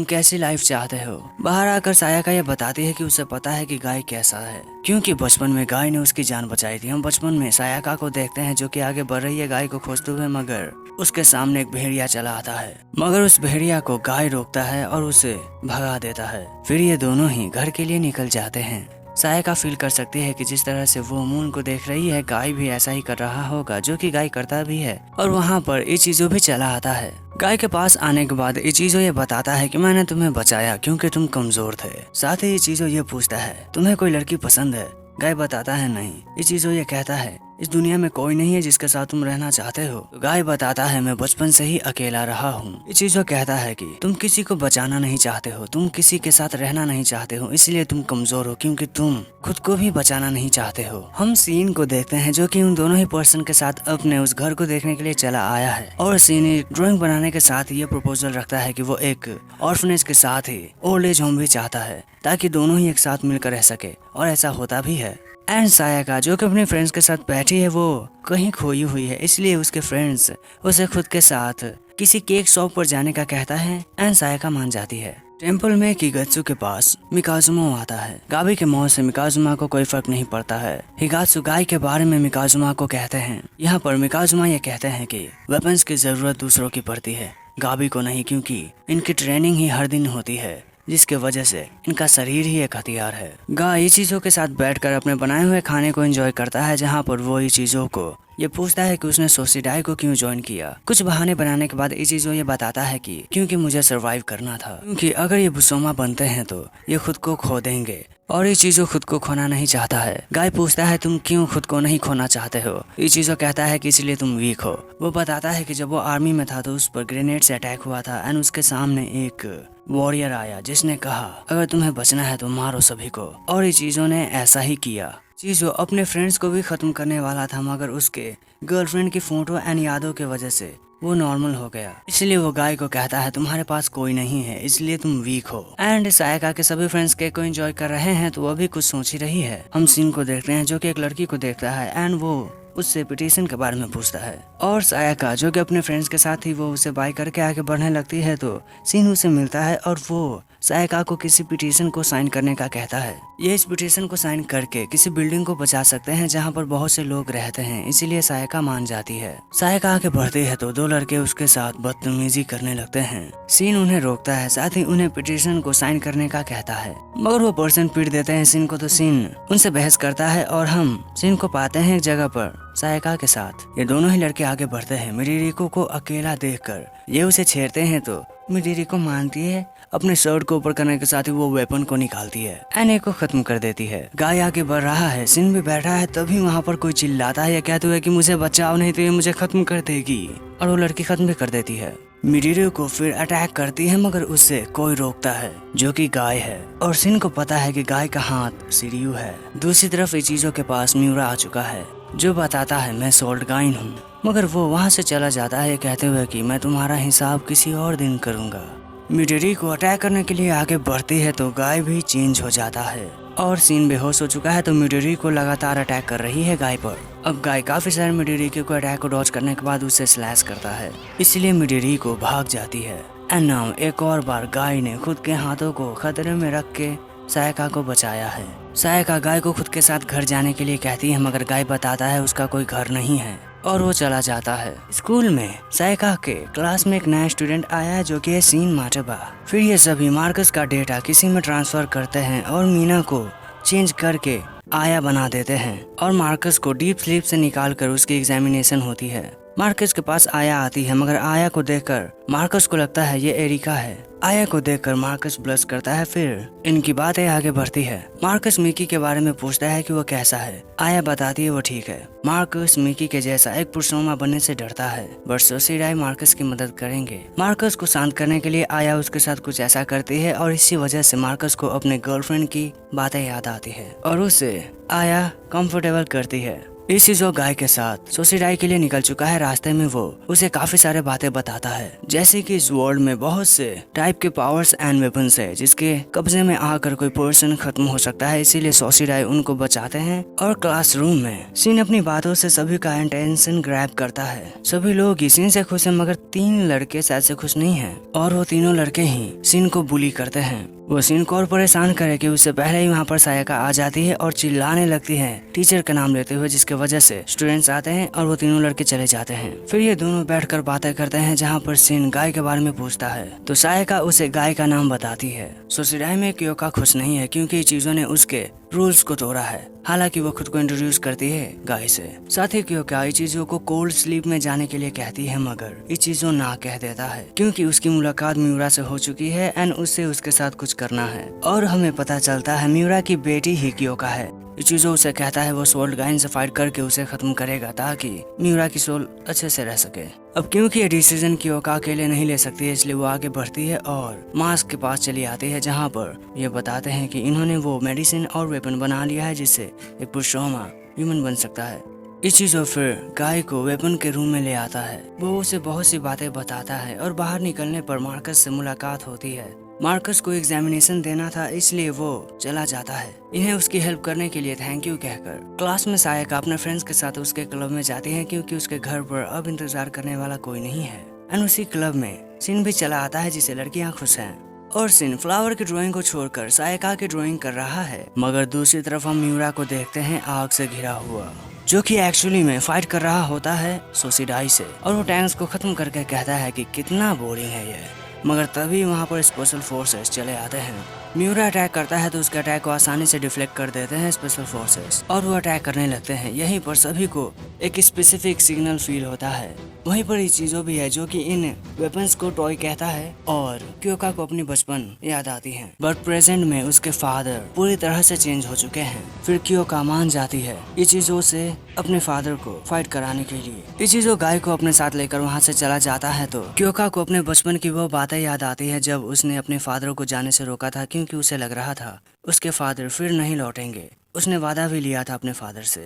कैसी लाइफ चाहते हो। बाहर आकर सायाका ये बताती है कि उसे पता है कि गाय कैसा है क्योंकि बचपन में गाय ने उसकी जान बचाई थी। हम बचपन में सायाका को देखते हैं जो कि आगे बढ़ रही है गाय को खोजते हुए, मगर उसके सामने एक भेड़िया चला आता है, मगर उस भेड़िया को गाय रोकता है और उसे भगा देता है। फिर ये दोनों ही घर के लिए निकल जाते हैं। सायका फील कर सकती है कि जिस तरह से वो मून को देख रही है, गाय भी ऐसा ही कर रहा होगा, जो कि गाय करता भी है। और वहाँ पर इचिजो भी चला आता है। गाय के पास आने के बाद इचिजो ये बताता है कि मैंने तुम्हें बचाया क्योंकि तुम कमजोर थे। साथ ही इचिजो ये पूछता है तुम्हें कोई लड़की पसंद है। गाय बताता है नहीं। इचिजो ये कहता है इस दुनिया में कोई नहीं है जिसके साथ तुम रहना चाहते हो। तो गाय बताता है मैं बचपन से ही अकेला रहा हूँ। इचिजो कहता है कि तुम किसी को बचाना नहीं चाहते हो, तुम किसी के साथ रहना नहीं चाहते हो, इसलिए तुम कमजोर हो क्योंकि तुम खुद को भी बचाना नहीं चाहते हो। हम सीन को देखते हैं जो कि उन दोनों ही पर्सन के साथ अपने उस घर को देखने के लिए चला आया है। और सीन एक ड्राइंग बनाने के साथ ये प्रपोजल रखता है कि वो एक ऑर्फनेज के साथ ही ओल्ड एज होम भी चाहता है ताकि दोनों ही एक साथ मिलकर रह सके, और ऐसा होता भी है। एंड सायका जो कि अपने फ्रेंड्स के साथ बैठी है वो कहीं खोई हुई है, इसलिए उसके फ्रेंड्स उसे खुद के साथ किसी केक शॉप पर जाने का कहता है। एंड सायका मान जाती है। टेम्पल में किगात्सु के पास मिकाजुमा आता है। गाबी के मौत से मिकाजुमा को कोई फर्क नहीं पड़ता है। हिगात्सु गाय के बारे में मिकाजुमा को कहते हैं। यहाँ पर मिकाजुमा ये कहते हैं कि वेपन्स की जरूरत दूसरों की पड़ती है, गाबी को नहीं, क्योंकि इनकी ट्रेनिंग ही हर दिन होती है, जिसके वजह से इनका शरीर ही एक हथियार है। गाय चीजों के साथ बैठकर अपने बनाए हुए खाने को एंजॉय करता है, जहाँ पर वो चीजों को ये पूछता है कि उसने सोसिडाई को क्यों ज्वाइन किया। कुछ बहाने बनाने के बाद इचिजो ये बताता है कि क्योंकि मुझे सरवाइव करना था, क्योंकि अगर ये बुसोमा बनते हैं तो ये खुद को खो देंगे, और ये चीजों खुद को खोना नहीं चाहता है। गाय पूछता है तुम क्यों खुद को नहीं खोना चाहते हो। ये चीजों कहता है कि इसलिए तुम वीक हो। वो बताता है कि जब वो आर्मी में था तो उस पर ग्रेनेड से अटैक हुआ था एंड उसके सामने एक वॉरियर आया जिसने कहा अगर तुम्हें बचना है तो मारो सभी को, और ये चीजों ने ऐसा ही किया। चीजो अपने फ्रेंड्स को भी खत्म करने वाला था, मगर उसके गर्लफ्रेंड की फोटो एंड यादों के वजह से वो नॉर्मल हो गया। इसलिए वो गाय को कहता है तुम्हारे पास कोई नहीं है, इसलिए तुम वीक हो। एंड सायका के सभी फ्रेंड्स केक को एंजॉय कर रहे हैं तो वो भी कुछ सोच ही रही है। हम सीन को देखते हैं जो कि एक लड़की को देखता है एंड वो उससे पिटिशन के बारे में पूछता है, और सायका जो कि अपने फ्रेंड्स के साथ ही वो उसे बाय करके आगे बढ़ने लगती है तो सीन उसे मिलता है और वो सायका को किसी पिटिशन को साइन करने का कहता है। ये इस पिटिशन को साइन करके किसी बिल्डिंग को बचा सकते हैं जहाँ पर बहुत से लोग रहते हैं, इसीलिए सायका मान जाती है। सायका आगे बढ़ती है तो दो लड़के उसके साथ बदतमीजी करने लगते हैं। सीन उन्हें रोकता है, साथ ही उन्हें पिटिशन को साइन करने का कहता है, मगर वो पर्सन पीट देते हैं सीन को, तो सीन उनसे बहस करता है और हम सीन को पाते हैं एक जगह पर सायका के साथ। ये दोनों ही लड़के आगे बढ़ते हैं। मिडिरिको को अकेला देखकर ये उसे छेड़ते हैं तो मिडिरिको मानती है। अपने शर्ट को ऊपर करने के साथ ही वो वेपन को निकालती है, एने को खत्म कर देती है। गाय आगे बढ़ रहा है, सिन भी बैठा है, तभी वहाँ पर कोई चिल्लाता है या कहते हुए कि मुझे बचाओ नहीं तो ये मुझे खत्म कर देगी, और वो लड़की खत्म भी कर देती है। मिडिरिको को फिर अटैक करती है मगर उससे कोई रोकता है जो कि गाय है, और सिन को पता है कि गाय का हाथ सिरियू है। दूसरी तरफ इचिजो के पास म्यूरा आ चुका है जो बताता है मैं सोल्ड गाइन हूँ, मगर वो वहाँ से चला जाता है कहते हुए कि मैं तुम्हारा हिसाब किसी और दिन करूँगा। मिडिरी को अटैक करने के लिए आगे बढ़ती है तो गाय भी चेंज हो जाता है, और सीन बेहोश हो चुका है तो मिडिरी को लगातार अटैक कर रही है गाय पर। अब गाय काफी सारे मिडिरी को अटैक को डॉज करने के बाद उसे स्लैश करता है, इसलिए मिडिरी को भाग जाती है। एंड नाउ एक और बार गाय ने खुद के हाथों को खतरे में रख के सायका को बचाया है। सायका गाय को खुद के साथ घर जाने के लिए कहती है, मगर गाय बताता है उसका कोई घर नहीं है और वो चला जाता है। स्कूल में सायका के क्लास में एक नया स्टूडेंट आया है जो कि है सीन माटबा। फिर ये सभी मार्कस का डेटा किसी में ट्रांसफर करते हैं और मीना को चेंज करके आया बना देते हैं, और मार्कस को डीप स्लीप से निकाल कर उसकी एग्जामिनेशन होती है। मार्कस के पास आया आती है, मगर आया को देखकर मार्कस को लगता है ये एरिका है। आया को देखकर मार्कस ब्लश करता है। फिर इनकी बातें आगे बढ़ती है। मार्कस मिकी के बारे में पूछता है कि वो कैसा है। आया बताती है वो ठीक है। मार्कस मिकी के जैसा एक पुरुषोमा बनने से डरता है, बट सोसिडाई मार्कस की मदद करेंगे। मार्कस को शांत करने के लिए आया उसके साथ कुछ ऐसा करती है, और इसी वजह से मार्कस को अपने गर्लफ्रेंड की बातें याद आती है और उसे आया कंफर्टेबल करती है। इचिजो गाय के साथ सोसिडाई के लिए निकल चुका है। रास्ते में वो उसे काफी सारे बातें बताता है, जैसे कि इस वर्ल्ड में बहुत से टाइप के पावर्स एंड वेपन्स है जिसके कब्जे में आकर कोई पर्सन खत्म हो सकता है, इसीलिए सोसिडाई उनको बचाते हैं। और क्लासरूम में सीन अपनी बातों से सभी का अटेंशन ग्रैब करता है। सभी लोग सीन से खुश है, मगर 3 लड़के शायद से खुश नहीं है, और वो तीनों लड़के ही सीन को बुली करते हैं। वो सीन को और परेशान करे कि उससे पहले ही वहाँ पर सायका आ जाती है और चिल्लाने लगती है टीचर का नाम लेते हुए, जिसके वजह से स्टूडेंट्स आते हैं और वो तीनों लड़के चले जाते हैं। फिर ये दोनों बैठकर बातें करते हैं, जहाँ पर सीन गाय के बारे में पूछता है तो सायका उसे गाय का नाम बताती है। सोसिडाई में क्योका खुश नहीं है क्योंकि चीजों ने उसके रूल्स को तोड़ा है। हालांकि वो खुद को इंट्रोड्यूस करती है गाय से, साथ ही क्यों चीजों को कोल्ड स्लीप में जाने के लिए कहती है, मगर ये चीजों ना कह देता है क्योंकि उसकी मुलाकात मियूरा से हो चुकी है एंड उससे उसके साथ कुछ करना है। और हमें पता चलता है मियूरा की बेटी ही क्यों है। ये चीजों उसे कहता है वो सोल्ड गाइन से फाइट करके उसे खत्म करेगा ताकि मियूरा की सोल अच्छे से रह सके। अब क्योंकि ये डिसीजन क्योका अकेले नहीं ले सकती है, इसलिए वो आगे बढ़ती है और मास्क के पास चली आती है, जहाँ पर ये बताते हैं कि इन्होंने वो मेडिसिन और वेपन बना लिया है जिससे एक पुरुषोमा ह्यूमन बन सकता है। इस चीजों फिर गाय को वेपन के रूम में ले आता है। वो उसे बहुत सी बातें बताता है और बाहर निकलने पर मार्कस से मुलाकात होती है। मार्कस को एग्जामिनेशन देना था इसलिए वो चला जाता है। इन्हें उसकी हेल्प करने के लिए थैंक यू कहकर क्लास में सायका अपने फ्रेंड्स के साथ उसके क्लब में जाती है क्योंकि उसके घर पर अब इंतजार करने वाला कोई नहीं है। एंड उसी क्लब में सिन भी चला आता है जिसे लड़कियां खुश हैं। और सिन फ्लावर की ड्राइंग को छोड़कर सायका की ड्राइंग कर रहा है, मगर दूसरी तरफ हम मियूरा को देखते हैं आग से घिरा हुआ, जो कि एक्चुअली में फाइट कर रहा होता है सोसिडाई से। और वो टैंक्स को खत्म करके कहता है कि कितना बोरिंग है ये, मगर तभी वहाँ पर स्पेशल फोर्सेस चले आते हैं। मियूरा अटैक करता है तो उसके अटैक को आसानी से डिफ्लेक्ट कर देते हैं स्पेशल फोर्सेस और वो अटैक करने लगते हैं। यहीं पर सभी को एक स्पेसिफिक सिग्नल फील होता है। वहीं पर ये चीजों भी है जो कि इन वेपन्स को टॉय कहता है और क्योका को अपनी बचपन याद आती है। बट प्रेजेंट में उसके फादर पूरी तरह से चेंज हो चुके हैं। फिर क्योका मान जाती है ये चीजों से अपने फादर को फाइट कराने के लिए। ये चीजों गाय को अपने साथ लेकर वहाँ से चला जाता है तो क्योका को अपने बचपन की वो बातें याद आती है जब उसने अपने फादर को जाने से रोका था क्योंकि उसे लग रहा था उसके फादर फिर नहीं लौटेंगे। उसने वादा भी लिया था अपने फादर से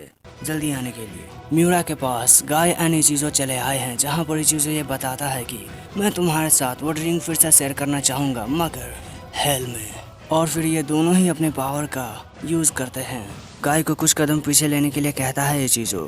जल्दी आने के लिए। मियूरा के पास गाय अन्य चीजों चले आए हैं, जहाँ पर चीजों ये बताता है कि मैं तुम्हारे साथ वो ड्रिंक फिर से शेयर करना चाहूंगा, मगर हेल में। और फिर ये दोनों ही अपने पावर का यूज करते हैं। गाय को कुछ कदम पीछे लेने के लिए कहता है ये चीजों।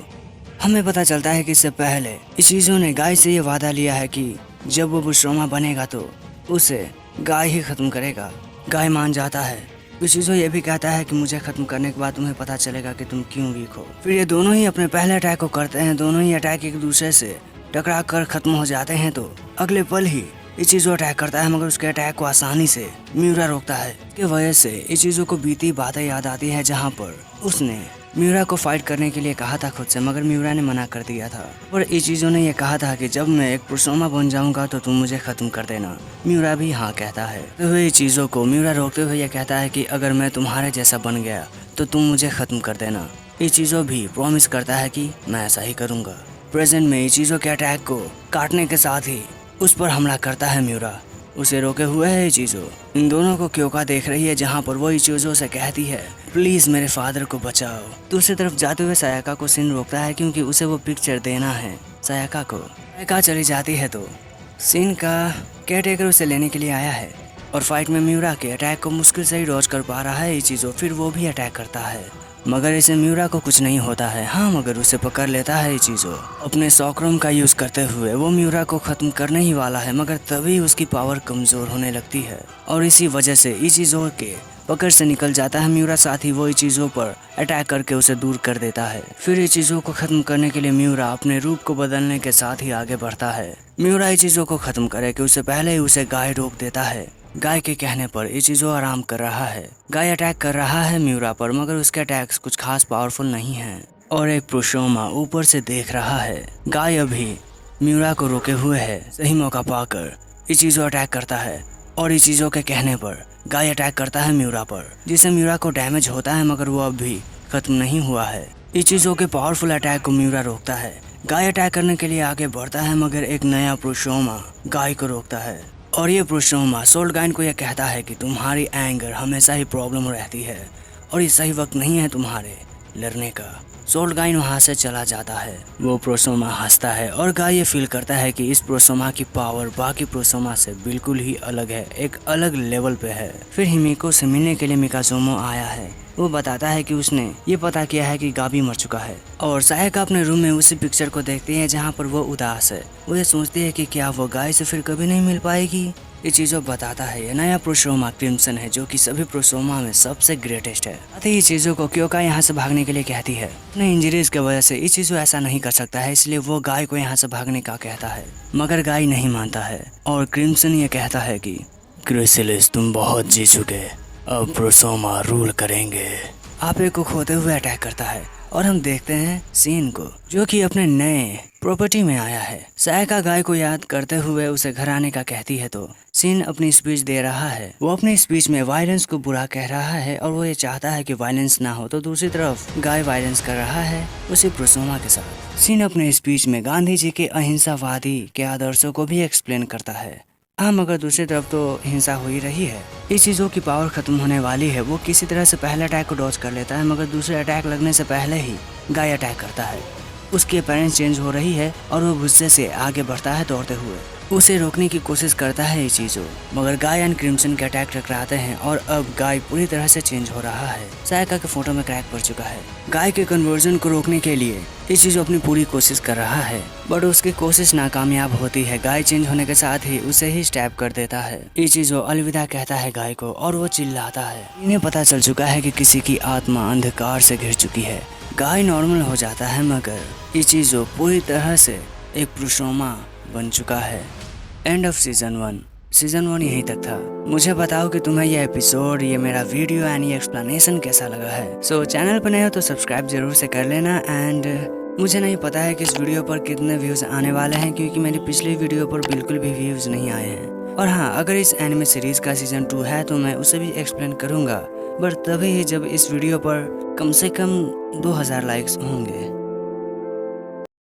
हमें पता चलता है कि इससे पहले इस चीजों ने गाय से ये वादा लिया है कि जब वो बुशरोमा बनेगा तो उसे गाय ही खत्म करेगा। गाय मान जाता है। इस चीजों ये भी कहता है कि मुझे खत्म करने के बाद तुम्हें पता चलेगा कि तुम क्यों वीक हो। फिर ये दोनों ही अपने पहले अटैक को करते हैं। दोनों ही अटैक एक दूसरे से टकरा कर खत्म हो जाते हैं तो अगले पल ही इस चीजों अटैक करता है, मगर उसके अटैक को आसानी से मियूरा रोकता है। इसकी वजह से इस चीजों को बीती बातें याद आती है, जहाँ पर उसने मियूरा को फाइट करने के लिए कहा था खुद से, मगर मियूरा ने मना कर दिया था। और इस चीजों ने ये कहा था कि जब मैं एक पुरुषोमा बन जाऊंगा तो तुम मुझे खत्म कर देना। मियूरा भी हाँ कहता है। तो ये चीजों को मियूरा रोकते हुए ये कहता है कि अगर मैं तुम्हारे जैसा बन गया तो तुम मुझे खत्म कर देना। ये चीजों भी प्रॉमिस करता है कि मैं ऐसा ही करूंगा। प्रेजेंट में ये चीजों के अटैक को काटने के साथ ही उस पर हमला करता है मियूरा। उसे रोके हुए है ये चीजों। इन दोनों को क्योका देख रही है, जहाँ पर वो ये चीजों से कहती है प्लीज मेरे फादर को बचाओ। दूसरी तरफ जाते हुए सायका को सिन रोकता है क्योंकि उसे वो पिक्चर देना है सायका को। सायका चली जाती है तो सिन का केयरटेकर उसे लेने के लिए आया है और फाइट में मियूरा के अटैक को मुश्किल से ही डॉज कर पा रहा है ये चीजों। फिर वो भी अटैक करता है, मगर इसे मियूरा को कुछ नहीं होता है। हाँ, मगर उसे पकड़ लेता है ये चीजों। अपने सॉक्रम का यूज करते हुए वो मियूरा को खत्म करने ही वाला है, मगर तभी उसकी पावर कमजोर होने लगती है और इसी वजह से ये चीजों के पकड़ से निकल जाता है मियूरा। साथ ही वो ये चीजों पर अटैक करके उसे दूर कर देता है। फिर ये चीजों को खत्म करने के लिए मियूरा अपने रूप को बदलने के साथ ही आगे बढ़ता है। मियूरा ये चीजों को खत्म करे कि उससे पहले ही उसे गाय रोक देता है। गाय के कहने पर ये चीजों आराम कर रहा है। गाय अटैक कर रहा है मियूरा पर, मगर उसके अटैक्स कुछ खास पावरफुल नहीं है और एक पुरुषोमा ऊपर से देख रहा है। गाय अभी मियूरा को रोके हुए है। सही मौका पाकर ये चीजों अटैक करता है और इस चीजों के कहने पर गाय अटैक करता है मियूरा पर, जिससे मियूरा को डैमेज होता है, मगर वो अब भी खत्म नहीं हुआ है। इस चीजों के पावरफुल अटैक को मियूरा रोकता है। गाय अटैक करने के लिए आगे बढ़ता है, मगर एक नया पुरुषोमा गाय को रोकता है और ये पुरुषोमा सोल्ड गाइन को यह कहता है कि तुम्हारी एंगर हमेशा ही प्रॉब्लम रहती है और ये सही वक्त नहीं है तुम्हारे लड़ने का। सोल्ड गाइन वहाँ से चला जाता है। वो पुरुषोमा हंसता है और गाय ये फील करता है कि इस पुरुषोमा की पावर बाकी पुरुषोमा से बिल्कुल ही अलग है, एक अलग लेवल पे है। फिर हिमिको से मिलने के लिए मिकाजोमो आया है। वो बताता है कि उसने ये पता किया है कि गाबी मर चुका है और सायका अपने रूम में उसी पिक्चर को देखती है जहाँ पर वो उदास है। वो ये सोचती है कि क्या वो गाय से फिर कभी नहीं मिल पाएगी। ये चीजों बताता है ये नया पुरुषोमा क्रिम्सन है, जो कि सभी पुरुषोमा में सबसे ग्रेटेस्ट है। साथ ही ये चीजों को क्योका यहाँ से भागने के लिए कहती है। अपने इंजरीज की वजह से ये चीजों ऐसा नहीं कर सकता है, इसलिए वो गाय को यहाँ से भागने का कहता है, मगर गाय नहीं मानता है और क्रिम्सन ये कहता है कि क्रिसिलिस तुम बहुत जी चुके, अब पुरुषोमा रूल करेंगे। आपे को खोते हुए अटैक करता है और हम देखते हैं सीन को, जो कि अपने नए प्रॉपर्टी में आया है। सायका गाय को याद करते हुए उसे घर आने का कहती है तो सीन अपनी स्पीच दे रहा है। वो अपनी स्पीच में वायलेंस को बुरा कह रहा है और वो ये चाहता है कि वायलेंस ना हो, तो दूसरी तरफ गाय वायलेंस कर रहा है उसी प्रोसोमा के साथ। सीन अपने स्पीच में गांधी जी के अहिंसावादी के आदर्शों को भी एक्सप्लेन करता है। हाँ, मगर दूसरी तरफ तो हिंसा हो ही रही है। इस चीज़ों की पावर खत्म होने वाली है। वो किसी तरह से पहले अटैक को डॉज कर लेता है, मगर दूसरे अटैक लगने से पहले ही गाय अटैक करता है। उसकी अपीयरेंस चेंज हो रही है और वो गुस्से से आगे बढ़ता है दौड़ते हुए। उसे रोकने की कोशिश करता है ये चीज़ों, मगर गाय एंड क्रिम्सन के अटैक टकराते हैं और अब गाय पूरी तरह से चेंज हो रहा है। सायका के फोटो में क्रैक पड़ चुका है। गाय के कन्वर्जन को रोकने के लिए ये चीज़ों अपनी पूरी कोशिश कर रहा है, बट उसकी कोशिश नाकामयाब होती है। गाय चेंज होने के साथ ही उसे ही स्टैब कर देता है। ये चीज़ों अलविदा कहता है गाय को और वो चिल्लाता है। इन्हें पता चल चुका है कि किसी की आत्मा अंधकार से घिर चुकी है। गाय नॉर्मल हो जाता है, मगर ये चीज़ों पूरी तरह से एक प्रोसोमा बन चुका है। End off season 1। सीजन 1 यहीं तक था। मुझे बताओ कि तुम्हें यह एपिसोड, ये मेरा वीडियो एंड ये एक्सप्लेनेशन कैसा लगा है। सो चैनल पर नए हो तो सब्सक्राइब जरूर से कर लेना। एंड मुझे नहीं पता है कि इस वीडियो पर कितने व्यूज़ आने वाले हैं, क्योंकि मेरी पिछली वीडियो पर बिल्कुल भी व्यूज़ नहीं आए हैं। और हाँ, अगर इस एनिमे सीरीज़ का सीजन 2 है तो मैं उसे भी एक्सप्लेन करूँगा, बट तभी ही जब इस वीडियो पर कम से कम 2000 लाइक्स होंगे।